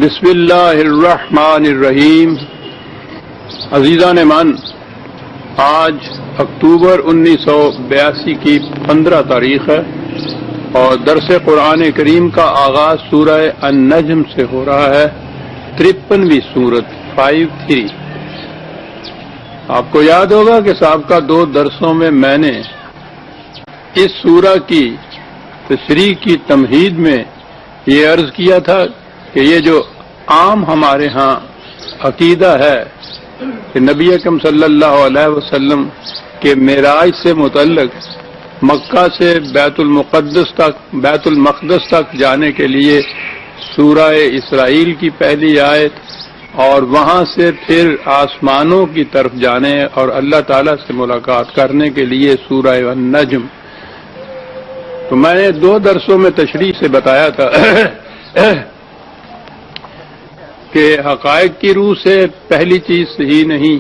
بسم اللہ الرحمن الرحیم۔ عزیزان من، آج اکتوبر 1982 کی 15 تاریخ ہے اور درس قرآن کریم کا آغاز سورہ النجم سے ہو رہا ہے، 53ویں سورت 53۔ آپ کو یاد ہوگا کہ سابقہ 2 درسوں میں میں نے اس سورہ کی تشریح کی تمہید میں یہ عرض کیا تھا کہ یہ جو عام ہمارے ہاں عقیدہ ہے کہ نبی اکرم صلی اللہ علیہ وسلم کے معراج سے متعلق مکہ سے بیت المقدس تک جانے کے لیے سورہ اسرائیل کی پہلی آیت اور وہاں سے پھر آسمانوں کی طرف جانے اور اللہ تعالیٰ سے ملاقات کرنے کے لیے سورہ النجم، تو میں نے 2 درسوں میں تشریح سے بتایا تھا کہ حقائق کی روح سے پہلی چیز صحیح نہیں،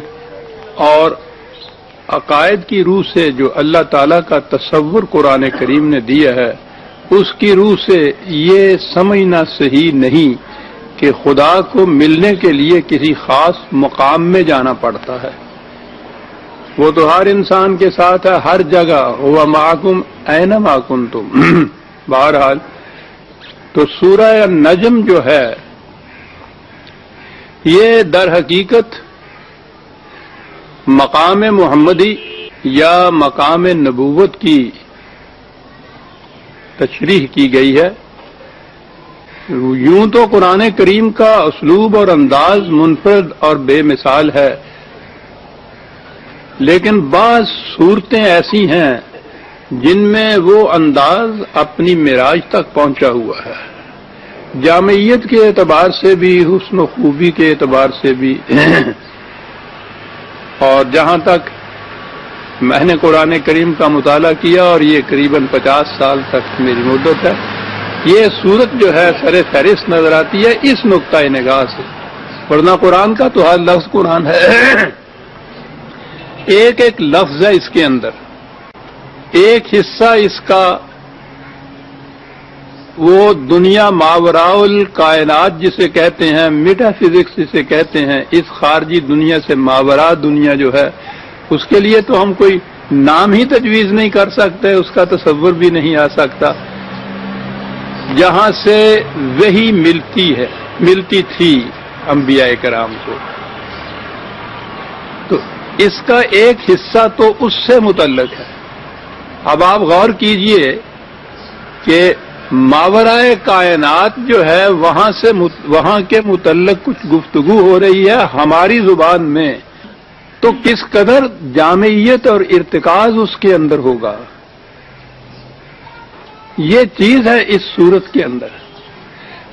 اور عقائد کی روح سے جو اللہ تعالیٰ کا تصور قرآن کریم نے دیا ہے اس کی روح سے یہ سمجھنا صحیح نہیں کہ خدا کو ملنے کے لیے کسی خاص مقام میں جانا پڑتا ہے۔ وہ تو ہر انسان کے ساتھ ہے، ہر جگہ، هو معکم اینما کنتم۔ بہرحال تو سورہ النجم جو ہے یہ در حقیقت مقام محمدی یا مقام نبوت کی تشریح کی گئی ہے۔ یوں تو قرآن کریم کا اسلوب اور انداز منفرد اور بے مثال ہے، لیکن بعض صورتیں ایسی ہیں جن میں وہ انداز اپنی معراج تک پہنچا ہوا ہے، جامعیت کے اعتبار سے بھی، حسن و خوبی کے اعتبار سے بھی۔ اور جہاں تک میں نے قرآن کریم کا مطالعہ کیا، اور یہ قریباً 50 سال تک میری مدت ہے، یہ صورت جو ہے سر فہرست نظر آتی ہے اس نقطۂ نگاہ سے، ورنہ قرآن کا تو ہر لفظ قرآن ہے، ایک ایک لفظ ہے اس کے اندر، ایک حصہ اس کا وہ دنیا ماوراء الکائنات جسے کہتے ہیں، میٹا فزکس جسے کہتے ہیں، اس خارجی دنیا سے ماوراء دنیا جو ہے اس کے لیے تو ہم کوئی نام ہی تجویز نہیں کر سکتے، اس کا تصور بھی نہیں آ سکتا، جہاں سے وحی ملتی تھی انبیاء کرام کو، تو اس کا ایک حصہ تو اس سے متعلق ہے۔ اب آپ غور کیجئے کہ ماورائے کائنات جو ہے وہاں کے متعلق کچھ گفتگو ہو رہی ہے ہماری زبان میں، تو کس قدر جامعیت اور ارتکاز اس کے اندر ہوگا، یہ چیز ہے اس صورت کے اندر۔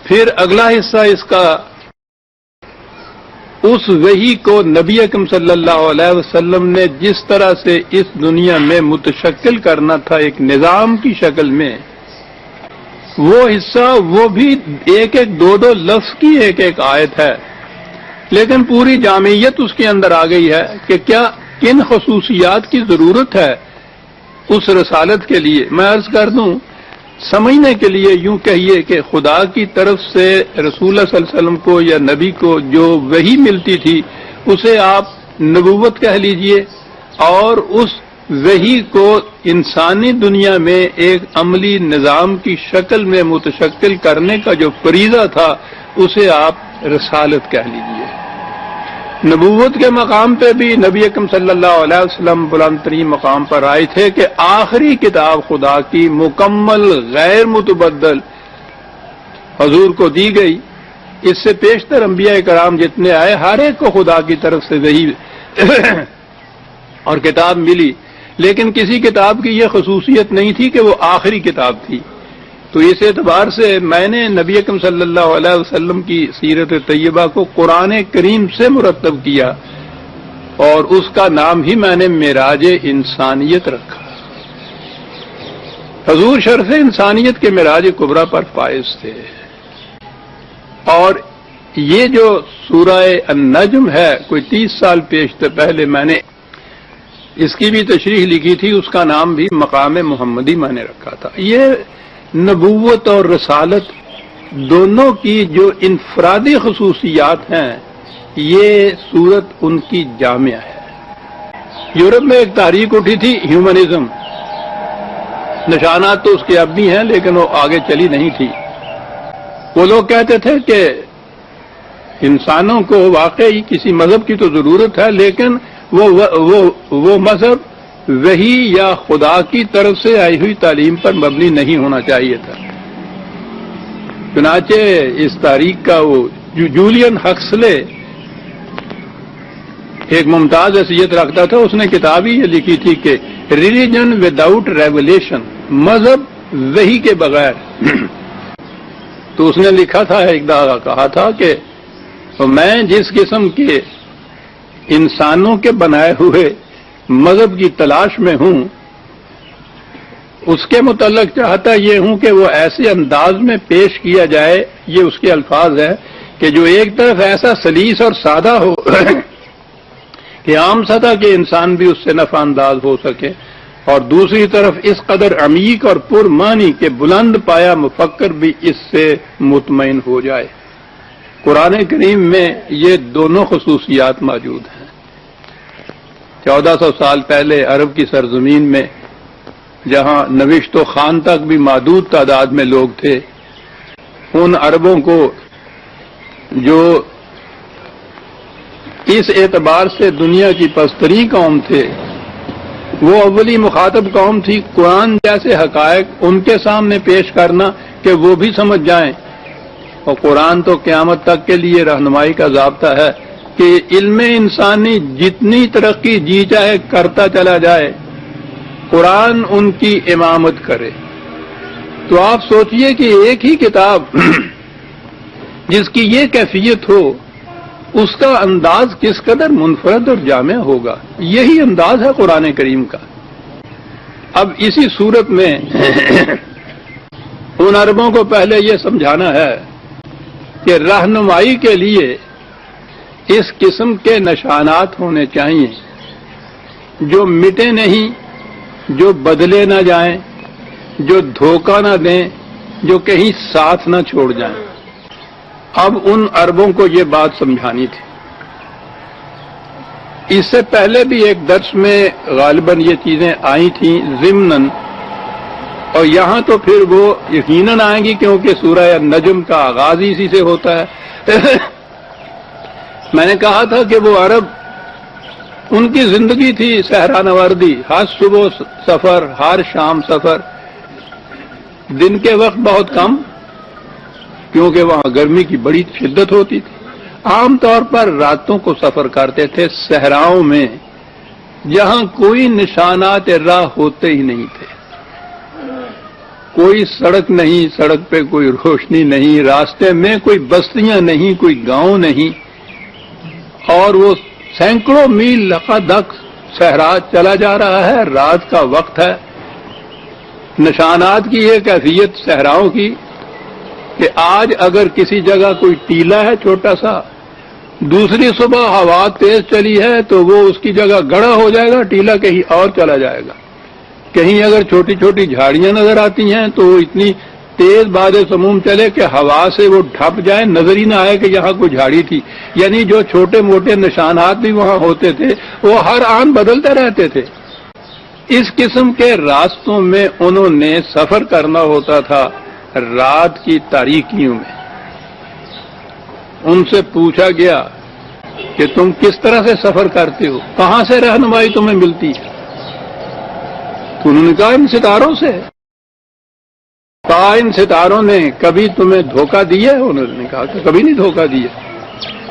پھر اگلا حصہ اس کا اس وحی کو نبی اکرم صلی اللہ علیہ وسلم نے جس طرح سے اس دنیا میں متشکل کرنا تھا ایک نظام کی شکل میں، وہ حصہ وہ بھی ایک 2 لفظ کی ایک آیت ہے، لیکن پوری جامعیت اس کے اندر آ گئی ہے کہ کیا کن خصوصیات کی ضرورت ہے اس رسالت کے لیے۔ میں عرض کر دوں، سمجھنے کے لیے یوں کہیے کہ خدا کی طرف سے رسول اللہ صلی اللہ علیہ وسلم کو یا نبی کو جو وحی ملتی تھی اسے آپ نبوت کہہ لیجئے، اور اس وحی کو انسانی دنیا میں ایک عملی نظام کی شکل میں متشکل کرنے کا جو فریضہ تھا اسے آپ رسالت کہہ لیجئے۔ نبوت کے مقام پہ بھی نبی اکرم صلی اللہ علیہ وسلم بلند ترین مقام پر آئے تھے کہ آخری کتاب خدا کی مکمل غیر متبدل حضور کو دی گئی۔ اس سے پیشتر انبیاء کرام جتنے آئے ہر ایک کو خدا کی طرف سے وحی اور کتاب ملی، لیکن کسی کتاب کی یہ خصوصیت نہیں تھی کہ وہ آخری کتاب تھی۔ تو اس اعتبار سے میں نے نبی اکرم صلی اللہ علیہ وسلم کی سیرت طیبہ کو قرآن کریم سے مرتب کیا، اور اس کا نام ہی میں نے معراج انسانیت رکھا۔ حضور شرف انسانیت کے معراج کبریٰ پر فائز تھے، اور یہ جو سورہ النجم ہے کوئی 30 سال پہلے میں نے اس کی بھی تشریح لکھی تھی، اس کا نام بھی مقام محمدی میں نے رکھا تھا۔ یہ نبوت اور رسالت دونوں کی جو انفرادی خصوصیات ہیں یہ صورت ان کی جامع ہے۔ یورپ میں ایک تحریک اٹھی تھی ہیومنزم، نشانات تو اس کے اب بھی ہیں لیکن وہ آگے چلی نہیں تھی۔ وہ لوگ کہتے تھے کہ انسانوں کو واقعی کسی مذہب کی تو ضرورت ہے، لیکن وہ مذہب وحی یا خدا کی طرف سے آئی ہوئی تعلیم پر مبنی نہیں ہونا چاہیے تھا۔ چنانچہ اس تاریخ کا وہ جولین ہکسلے ایک ممتاز حیثیت رکھتا تھا، اس نے کتاب ہی یہ لکھی تھی کہ ریلیجن وداؤٹ ریولیشن، مذہب وحی کے بغیر۔ تو اس نے لکھا تھا، ایک دفعہ کہا تھا کہ میں جس قسم کے انسانوں کے بنائے ہوئے مذہب کی تلاش میں ہوں، اس کے متعلق چاہتا یہ ہوں کہ وہ ایسے انداز میں پیش کیا جائے، یہ اس کے الفاظ ہے، کہ جو ایک طرف ایسا سلیس اور سادہ ہو کہ عام سطح کے انسان بھی اس سے نفع انداز ہو سکے، اور دوسری طرف اس قدر عمیق اور پرمعنی کہ بلند پایا مفکر بھی اس سے مطمئن ہو جائے۔ قرآن کریم میں یہ دونوں خصوصیات موجود ہیں۔ 1400 سال پہلے عرب کی سرزمین میں جہاں نوشت و خوان تک بھی محدود تعداد میں لوگ تھے، ان عربوں کو جو اس اعتبار سے دنیا کی پستری قوم تھے، وہ اولی مخاطب قوم تھی۔ قرآن جیسے حقائق ان کے سامنے پیش کرنا کہ وہ بھی سمجھ جائیں، اور قرآن تو قیامت تک کے لیے رہنمائی کا ضابطہ ہے کہ علم انسانی جتنی ترقی جی چاہے کرتا چلا جائے، قرآن ان کی امامت کرے۔ تو آپ سوچئے کہ ایک ہی کتاب جس کی یہ کیفیت ہو، اس کا انداز کس قدر منفرد اور جامع ہوگا۔ یہی انداز ہے قرآن کریم کا۔ اب اسی صورت میں ان عربوں کو پہلے یہ سمجھانا ہے کہ رہنمائی کے لیے اس قسم کے نشانات ہونے چاہیے جو مٹے نہیں، جو بدلے نہ جائیں، جو دھوکہ نہ دیں، جو کہیں ساتھ نہ چھوڑ جائیں۔ اب ان عربوں کو یہ بات سمجھانی تھی۔ اس سے پہلے بھی ایک درس میں غالباً یہ چیزیں آئی تھیں ضمناً، اور یہاں تو پھر وہ یقیناً آئیں گی کیونکہ سورہ نجم کا آغاز اسی سے ہوتا ہے۔ میں نے کہا تھا کہ وہ عرب، ان کی زندگی تھی صحرا نوردی، ہر صبح سفر، ہر شام سفر، دن کے وقت بہت کم کیونکہ وہاں گرمی کی بڑی شدت ہوتی تھی۔ عام طور پر راتوں کو سفر کرتے تھے صحراؤں میں، جہاں کوئی نشانات راہ ہوتے ہی نہیں تھے، کوئی سڑک نہیں، سڑک پہ کوئی روشنی نہیں، راستے میں کوئی بستیاں نہیں، کوئی گاؤں نہیں، اور وہ سینکڑوں میل لقدق صحرا چلا جا رہا ہے، رات کا وقت ہے۔ نشانات کی یہ کیفیت صحراؤں کی کہ آج اگر کسی جگہ کوئی ٹیلا ہے چھوٹا سا، دوسری صبح ہوا تیز چلی ہے تو وہ اس کی جگہ گڑھا ہو جائے گا، ٹیلا کہیں اور چلا جائے گا۔ کہیں اگر چھوٹی چھوٹی جھاڑیاں نظر آتی ہیں تو وہ اتنی تیز باد سموم چلے کہ ہوا سے وہ ڈھپ جائے، نظر ہی نہ آئے کہ یہاں کوئی جھاڑی تھی۔ یعنی جو چھوٹے موٹے نشانات بھی وہاں ہوتے تھے وہ ہر آن بدلتے رہتے تھے۔ اس قسم کے راستوں میں انہوں نے سفر کرنا ہوتا تھا رات کی تاریکیوں میں۔ ان سے پوچھا گیا کہ تم کس طرح سے سفر کرتے ہو، کہاں سے رہنمائی تمہیں ملتی ہے؟ تو انہوں نے کہا ان ستاروں سے۔ کہا ان ستاروں نے کبھی تمہیں دھوکہ دیا ہے؟ انہوں نے کہا کہ کبھی نہیں دھوکہ دیا۔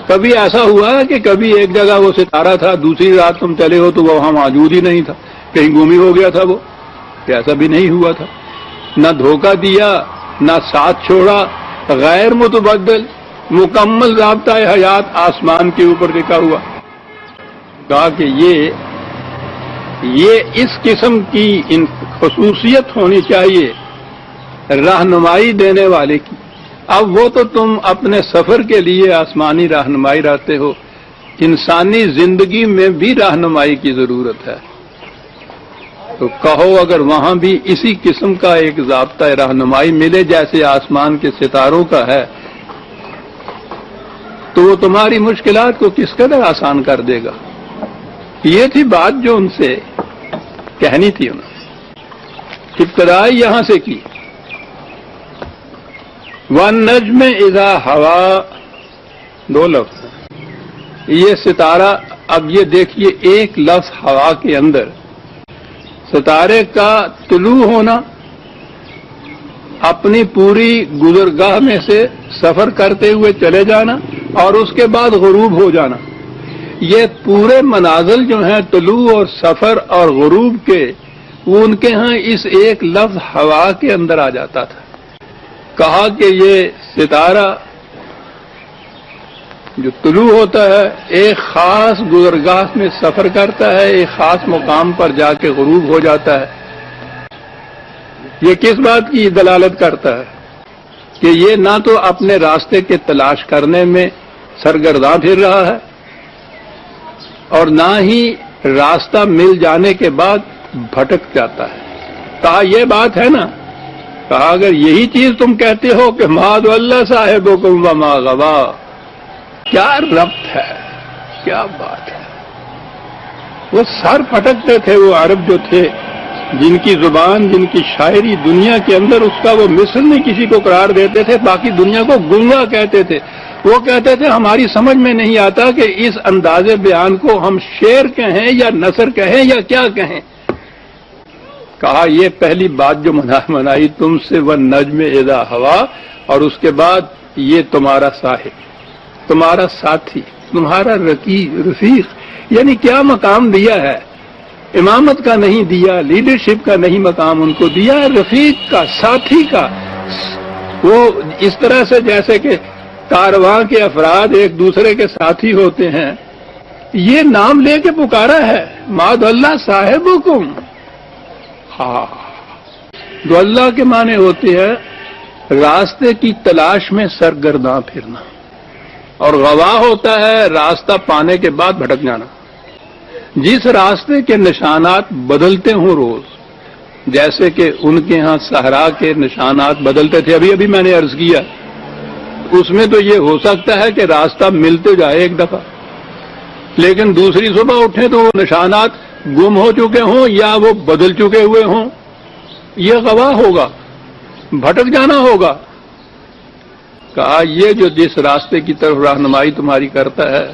کبھی ایسا ہوا ہے کہ کبھی ایک جگہ وہ ستارہ تھا، دوسری رات تم چلے ہو تو وہ وہاں موجود ہی نہیں تھا، کہیں گم ہی ہو گیا تھا وہ؟ ایسا بھی نہیں ہوا تھا۔ نہ دھوکہ دیا، نہ ساتھ چھوڑا، غیر متبدل مکمل ضابطہ حیات آسمان کے اوپر لکھا ہوا۔ کہا کہ یہ اس قسم کی ان خصوصیت ہونی چاہیے رہنمائی دینے والے کی۔ اب وہ تو تم اپنے سفر کے لیے آسمانی رہنمائی رہتے ہو، انسانی زندگی میں بھی رہنمائی کی ضرورت ہے۔ تو کہو اگر وہاں بھی اسی قسم کا ایک ضابطہ رہنمائی ملے جیسے آسمان کے ستاروں کا ہے تو وہ تمہاری مشکلات کو کس قدر آسان کر دے گا. یہ تھی بات جو ان سے کہنی تھی انہوں نے. ابتدائی یہاں سے کی. وَالنَّجْمِ اِذَا ہوا، دو لفظ ہیں. یہ ستارہ، اب یہ دیکھیے ایک لفظ ہوا کے اندر ستارے کا طلوع ہونا، اپنی پوری گزرگاہ میں سے سفر کرتے ہوئے چلے جانا اور اس کے بعد غروب ہو جانا. یہ پورے منازل جو ہیں طلوع اور سفر اور غروب کے، وہ ان کے ہاں اس ایک لفظ ہوا کے اندر آ جاتا تھا. کہا کہ یہ ستارہ جو طلوع ہوتا ہے ایک خاص گزرگاہ میں سفر کرتا ہے، ایک خاص مقام پر جا کے غروب ہو جاتا ہے. یہ کس بات کی دلالت کرتا ہے کہ یہ نہ تو اپنے راستے کے تلاش کرنے میں سرگرداں پھر رہا ہے اور نہ ہی راستہ مل جانے کے بعد بھٹک جاتا ہے. کہا یہ بات ہے نا، کہا اگر یہی چیز تم کہتے ہو کہ ماد اللہ صاحبکم وما غوا، کیا ربط ہے، کیا بات ہے. وہ سر پھٹکتے تھے وہ عرب جو تھے، جن کی زبان، جن کی شاعری دنیا کے اندر اس کا وہ مثل نہیں کسی کو قرار دیتے تھے، باقی دنیا کو گنگا کہتے تھے. وہ کہتے تھے ہماری سمجھ میں نہیں آتا کہ اس انداز بیان کو ہم شعر کہیں یا نثر کہیں یا کیا کہیں. کہا یہ پہلی بات جو منائی تم سے، وَالنَّجْمِ اِذَا ہوا، اور اس کے بعد یہ تمہارا صاحب، تمہارا ساتھی، تمہارا رفیق، یعنی کیا مقام دیا ہے. امامت کا نہیں دیا، لیڈرشپ کا نہیں مقام ان کو دیا، رفیق کا، ساتھی کا. وہ اس طرح سے جیسے کہ کارواں کے افراد ایک دوسرے کے ساتھی ہوتے ہیں، یہ نام لے کے پکارا ہے، ماد اللہ صاحبکم. ہاں، جو اللہ کے معنی ہوتے ہیں راستے کی تلاش میں سرگرداں پھرنا، اور غوا ہوتا ہے راستہ پانے کے بعد بھٹک جانا. جس راستے کے نشانات بدلتے ہوں روز، جیسے کہ ان کے ہاں صحرا کے نشانات بدلتے تھے، ابھی میں نے عرض کیا، اس میں تو یہ ہو سکتا ہے کہ راستہ ملتے جائے ایک دفعہ، لیکن دوسری صبح اٹھیں تو وہ نشانات گم ہو چکے ہوں یا وہ بدل چکے ہوئے ہوں. یہ غوا ہوگا، بھٹک جانا ہوگا. کہا یہ جو جس راستے کی طرف رہنمائی تمہاری کرتا ہے،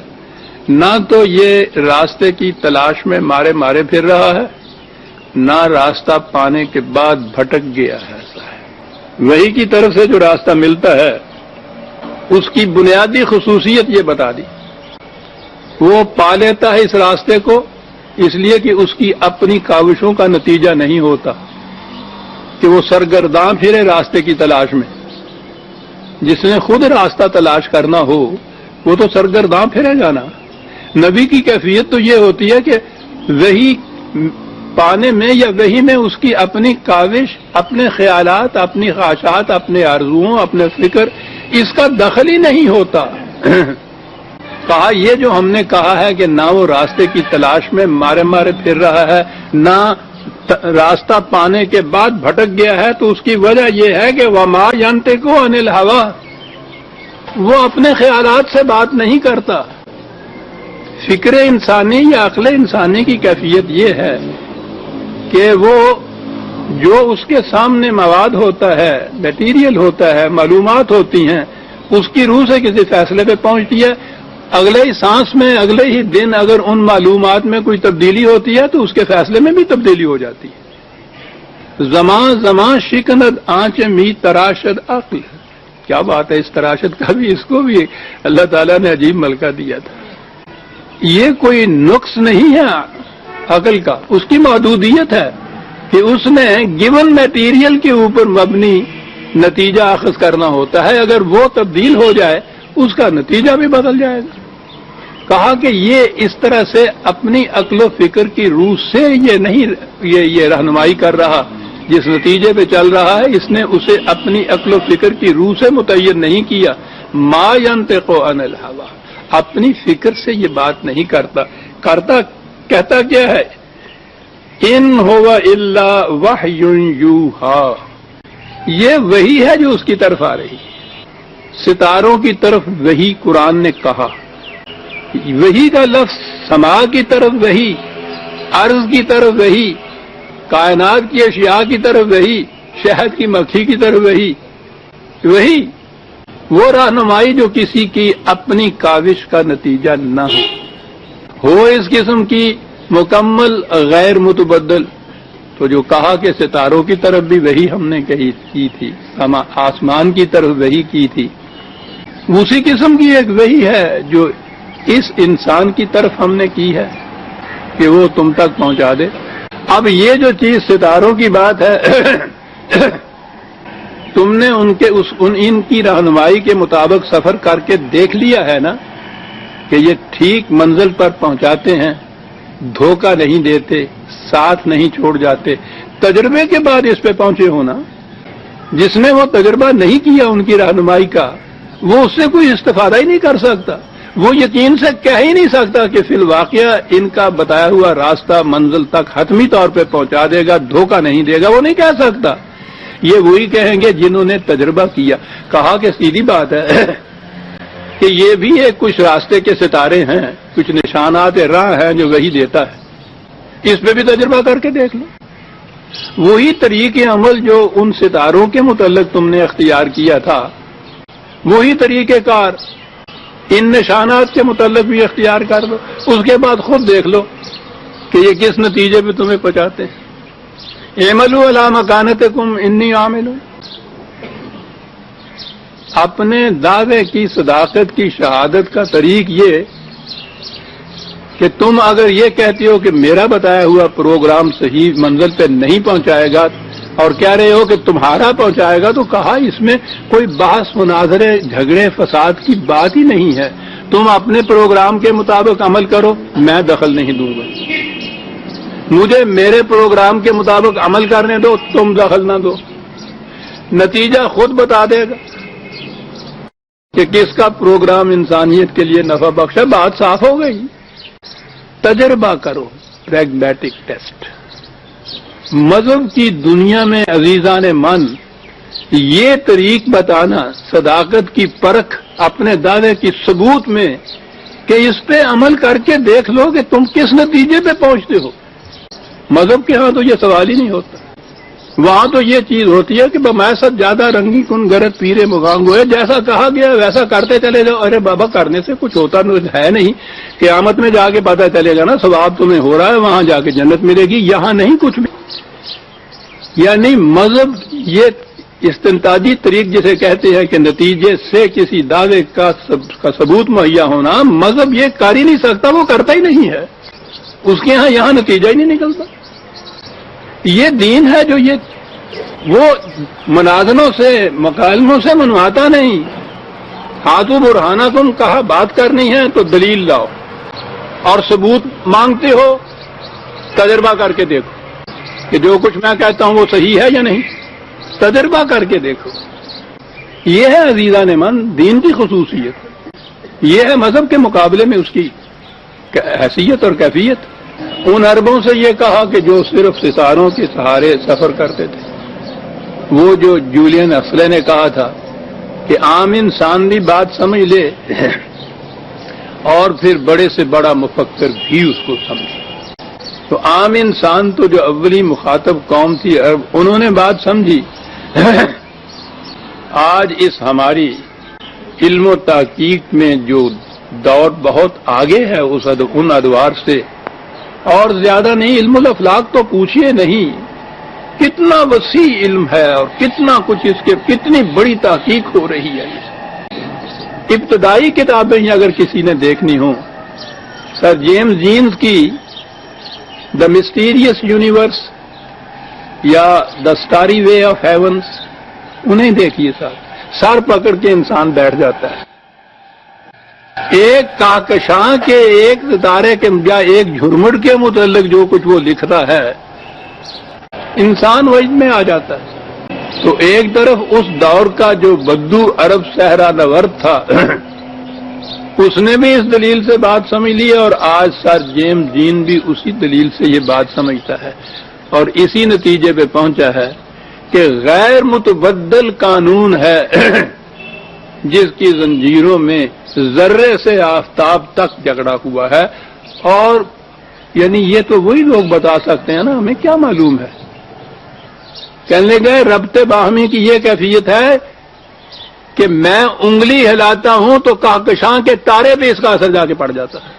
نہ تو یہ راستے کی تلاش میں مارے پھر رہا ہے، نہ راستہ پانے کے بعد بھٹک گیا ہے. وہی کی طرف سے جو راستہ ملتا ہے اس کی بنیادی خصوصیت یہ بتا دی، وہ پا لیتا ہے اس راستے کو اس لیے کہ اس کی اپنی کاوشوں کا نتیجہ نہیں ہوتا کہ وہ سرگرداں پھرے راستے کی تلاش میں. جس نے خود راستہ تلاش کرنا ہو وہ تو سرگرداں پھرے جانا. نبی کی کیفیت تو یہ ہوتی ہے کہ وہی پانے میں یا وہی میں اس کی اپنی کاوش، اپنے خیالات، اپنی خواہشات، اپنے آرزوؤں، اپنے فکر، اس کا دخل ہی نہیں ہوتا. کہا یہ جو ہم نے کہا ہے کہ نہ وہ راستے کی تلاش میں مارے پھر رہا ہے، نہ راستہ پانے کے بعد بھٹک گیا ہے، تو اس کی وجہ یہ ہے کہ وما ينطق عن الهوى، وہ اپنے خیالات سے بات نہیں کرتا. فکر انسانی یا عقل انسانی کی کیفیت یہ ہے کہ وہ جو اس کے سامنے مواد ہوتا ہے، میٹیریل ہوتا ہے، معلومات ہوتی ہیں، اس کی روح سے کسی فیصلے پہ پہنچتی ہے. اگلے ہی سانس میں، اگلے ہی دن اگر ان معلومات میں کوئی تبدیلی ہوتی ہے تو اس کے فیصلے میں بھی تبدیلی ہو جاتی ہے. زمان شکند آنچ می تراشد عقل. کیا بات ہے، اس تراشد کا بھی، اس کو بھی اللہ تعالیٰ نے عجیب ملکہ دیا تھا. یہ کوئی نقص نہیں ہے عقل کا، اس کی محدودیت ہے کہ اس نے گیون میٹیریل کے اوپر مبنی نتیجہ اخذ کرنا ہوتا ہے. اگر وہ تبدیل ہو جائے اس کا نتیجہ بھی بدل جائے گا. کہا کہ یہ اس طرح سے اپنی عقل و فکر کی روح سے یہ نہیں یہ رہنمائی کر رہا، جس نتیجے پہ چل رہا ہے اس نے اسے اپنی عقل و فکر کی روح سے متعین نہیں کیا. ما ينطق عن الهوى، اپنی فکر سے یہ بات نہیں کرتا. کہتا کیا ہے ان ہوا الا وحی یوحا، یہ وہی ہے جو اس کی طرف آ رہی ہے۔ ستاروں کی طرف وہی قرآن نے کہا، وہی کا لفظ، سما کی طرف وہی، عرض کی طرف وہی، کائنات کی اشیاء کی طرف وہی، شہد کی مکھی کی طرف وہی وہ رہنمائی جو کسی کی اپنی کاوش کا نتیجہ نہ ہو اس قسم کی مکمل غیر متبدل۔ تو جو کہا کہ ستاروں کی طرف بھی وہی ہم نے کی تھی، ہم آسمان کی طرف وہی کی تھی، اسی قسم کی ایک وہی ہے جو اس انسان کی طرف ہم نے کی ہے کہ وہ تم تک پہنچا دے۔ اب یہ جو چیز ستاروں کی بات ہے تم نے ان کی رہنمائی کے مطابق سفر کر کے دیکھ لیا ہے نا کہ یہ ٹھیک منزل پر پہنچاتے ہیں، دھوکہ نہیں دیتے، ساتھ نہیں چھوڑ جاتے۔ تجربے کے بعد اس پہ پہنچے ہونا، جس نے وہ تجربہ نہیں کیا ان کی رہنمائی کا، وہ اس سے کوئی استفادہ ہی نہیں کر سکتا، وہ یقین سے کہہ ہی نہیں سکتا کہ فی الواقعہ ان کا بتایا ہوا راستہ منزل تک حتمی طور پہ پہنچا دے گا، دھوکہ نہیں دے گا، وہ نہیں کہہ سکتا۔ یہ وہی کہیں گے جنہوں نے تجربہ کیا۔ کہا کہ سیدھی بات ہے کہ یہ بھی ایک کچھ راستے کے ستارے ہیں، کچھ نشانات راہ ہیں جو وہی دیتا ہے، اس پہ بھی تجربہ کر کے دیکھ لو۔ وہی طریق عمل جو ان ستاروں کے متعلق تم نے اختیار کیا تھا، وہی طریقہ کار ان نشانات کے متعلق بھی اختیار کر دو، اس کے بعد خود دیکھ لو کہ یہ کس نتیجے پہ تمہیں پہنچاتے ہیں۔ اعملوا علی مکانتکم انی عامل، اپنے دعوے کی صداقت کی شہادت کا طریق یہ کہ تم اگر یہ کہتے ہو کہ میرا بتایا ہوا پروگرام صحیح منزل پہ نہیں پہنچائے گا اور کہہ رہے ہو کہ تمہارا پہنچائے گا، تو کہا اس میں کوئی بحث مناظرے جھگڑے فساد کی بات ہی نہیں ہے۔ تم اپنے پروگرام کے مطابق عمل کرو، میں دخل نہیں دوں گا۔ مجھے میرے پروگرام کے مطابق عمل کرنے دو، تم دخل نہ دو۔ نتیجہ خود بتا دے گا کہ کس کا پروگرام انسانیت کے لیے نفع بخش ہے۔ بات صاف ہو گئی۔ تجربہ کرو، پریگمیٹک ٹیسٹ۔ مذہب کی دنیا میں عزیزان من یہ طریق بتانا، صداقت کی پرکھ اپنے دعوے کی ثبوت میں کہ اس پہ عمل کر کے دیکھ لو کہ تم کس نتیجے پہ پہنچتے ہو۔ مذہب کے ہاں تو یہ سوال ہی نہیں ہوتا، وہاں تو یہ چیز ہوتی ہے کہ بمایست زیادہ رنگی کن گرد پیرے مغانگو ہے، جیسا کہا گیا ویسا کرتے چلے جاؤ۔ ارے بابا، کرنے سے کچھ ہوتا ہے نہیں، قیامت میں جا کے پتہ چلے گا نا، ثواب تمہیں ہو رہا ہے، وہاں جا کے جنت ملے گی، یہاں نہیں کچھ بھی۔ یعنی مذہب یہ استنتاجی طریق جسے کہتے ہیں کہ نتیجے سے کسی دعوے کا ثبوت مہیا ہونا، مذہب یہ کر ہی نہیں سکتا، وہ کرتا ہی نہیں ہے، اس کے ہاں یہاں نتیجہ ہی نہیں نکلتا۔ یہ دین ہے جو وہ مناظروں سے مکالموں سے منواتا نہیں۔ ہاتھوں برہانہ تم کہا بات کرنی ہے تو دلیل لاؤ، اور ثبوت مانگتے ہو تجربہ کر کے دیکھو کہ جو کچھ میں کہتا ہوں وہ صحیح ہے یا نہیں، تجربہ کر کے دیکھو۔ یہ ہے عزیزان من دین کی خصوصیت، یہ ہے مذہب کے مقابلے میں اس کی حیثیت اور کیفیت۔ ان عربوں سے یہ کہا کہ جو صرف ستاروں کے سہارے سفر کرتے تھے، وہ جو جولین حسلے نے کہا تھا کہ عام انسان بھی بات سمجھ لے اور پھر بڑے سے بڑا مفکر بھی اس کو سمجھے، تو عام انسان تو جو اولی مخاطب قوم تھی عرب، انہوں نے بات سمجھی۔ آج اس ہماری علم و تحقیق میں جو دور بہت آگے ہے ان ادوار سے، اور زیادہ نہیں، علم الافلاق تو پوچھئے نہیں، کتنا وسیع علم ہے اور کتنا کچھ اس کے، کتنی بڑی تحقیق ہو رہی ہے۔ ابتدائی کتابیں اگر کسی نے دیکھنی ہوں، سر جیمز جینز کی دا مسٹیریس یونیورس یا دا سٹاری وے آف ہیونس، انہیں دیکھیے صاحب، سر پکڑ کے انسان بیٹھ جاتا ہے۔ ایک کہکشاں کے، ایک ستارے کے یا ایک جھرمٹ کے متعلق جو کچھ وہ لکھتا ہے، انسان وجد میں آ جاتا ہے۔ تو ایک طرف اس دور کا جو بدو عرب صحرا نورد تھا، اس نے بھی اس دلیل سے بات سمجھ لی اور آج سر جیمز ڈین بھی اسی دلیل سے یہ بات سمجھتا ہے اور اسی نتیجے پہ پہنچا ہے کہ غیر متبدل قانون ہے جس کی زنجیروں میں ذرے سے آفتاب تک جھگڑا ہوا ہے. اور یعنی یہ تو وہی لوگ بتا سکتے ہیں نا، ہمیں کیا معلوم ہے. کہنے گئے ربط باہمی کی یہ کیفیت ہے کہ میں انگلی ہلاتا ہوں تو کہکشاں کے تارے پہ اس کا اثر جا کے پڑ جاتا ہے.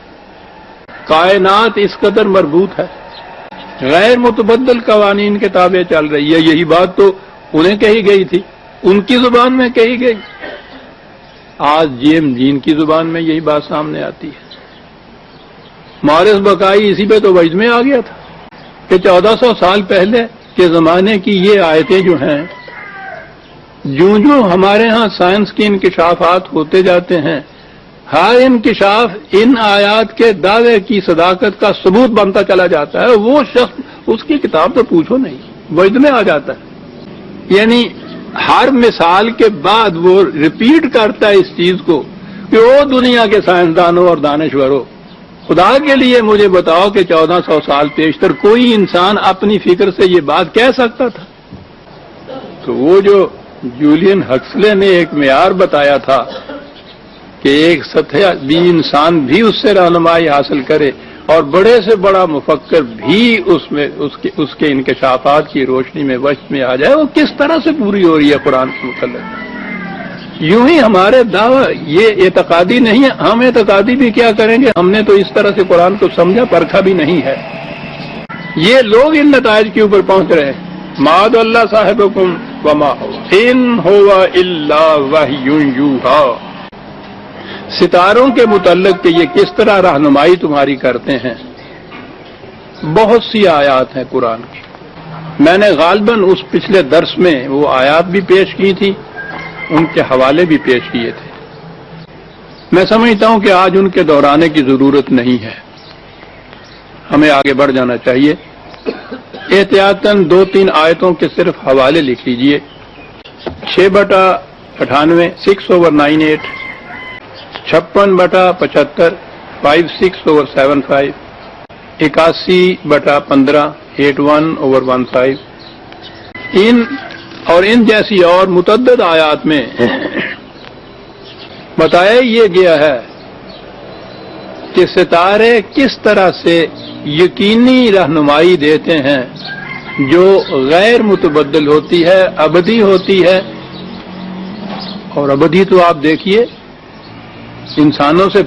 کائنات اس قدر مربوط ہے، غیر متبدل قوانین کے تابع چل رہی ہے. یہی بات تو انہیں کہی گئی تھی، ان کی زبان میں کہی گئی. آج جیمز ڈین کی زبان میں یہی بات سامنے آتی ہے. مورس بقائی اسی پہ تو وجد میں آ گیا تھا کہ 1400 سال پہلے کے زمانے کی یہ آیتیں جو ہیں، جو ہمارے ہاں سائنس کے انکشافات ہوتے جاتے ہیں، ہر انکشاف ان آیات کے دعوے کی صداقت کا ثبوت بنتا چلا جاتا ہے. وہ شخص اس کی کتاب تو پوچھو نہیں، وجد میں آ جاتا ہے. یعنی ہر مثال کے بعد وہ ریپیٹ کرتا ہے اس چیز کو کہ او دنیا کے سائنسدانوں اور دانشوروں، خدا کے لیے مجھے بتاؤ کہ 1400 سال پیشتر کوئی انسان اپنی فکر سے یہ بات کہہ سکتا تھا؟ تو وہ جو جولین ہکسلے نے ایک معیار بتایا تھا کہ ایک سطح بھی انسان بھی اس سے رہنمائی حاصل کرے اور بڑے سے بڑا مفکر بھی اس کے انکشافات کی روشنی میں وجد میں آ جائے، وہ کس طرح سے پوری ہو رہی ہے قرآن کے متعلق. یوں ہی ہمارے دعویٰ یہ اعتقادی نہیں ہے. ہم اعتقادی بھی کیا کریں گے، ہم نے تو اس طرح سے قرآن کو سمجھا پرکھا بھی نہیں ہے. یہ لوگ ان نتائج کے اوپر پہنچ رہے ہیں. معاذ اللہ صاحبکم وما ان ہوا الا وحی یوحی. ستاروں کے متعلق کہ یہ کس طرح رہنمائی تمہاری کرتے ہیں، بہت سی آیات ہیں قرآن کی. میں نے غالباً اس پچھلے درس میں وہ آیات بھی پیش کی تھی، ان کے حوالے بھی پیش کیے تھے. میں سمجھتا ہوں کہ آج ان کے دہرانے کی ضرورت نہیں ہے، ہمیں آگے بڑھ جانا چاہیے. احتیاطاً 2-3 آیتوں کے صرف حوالے لکھ لیجئے. 6/98 6/98 56/75 56/75 81/15 81/15. ان جیسی اور متعدد آیات میں بتایا یہ گیا ہے کہ ستارے کس طرح سے یقینی رہنمائی دیتے ہیں جو غیر متبدل ہوتی ہے، ابدی ہوتی ہے. اور ابدی تو آپ دیکھیے انسانوں سے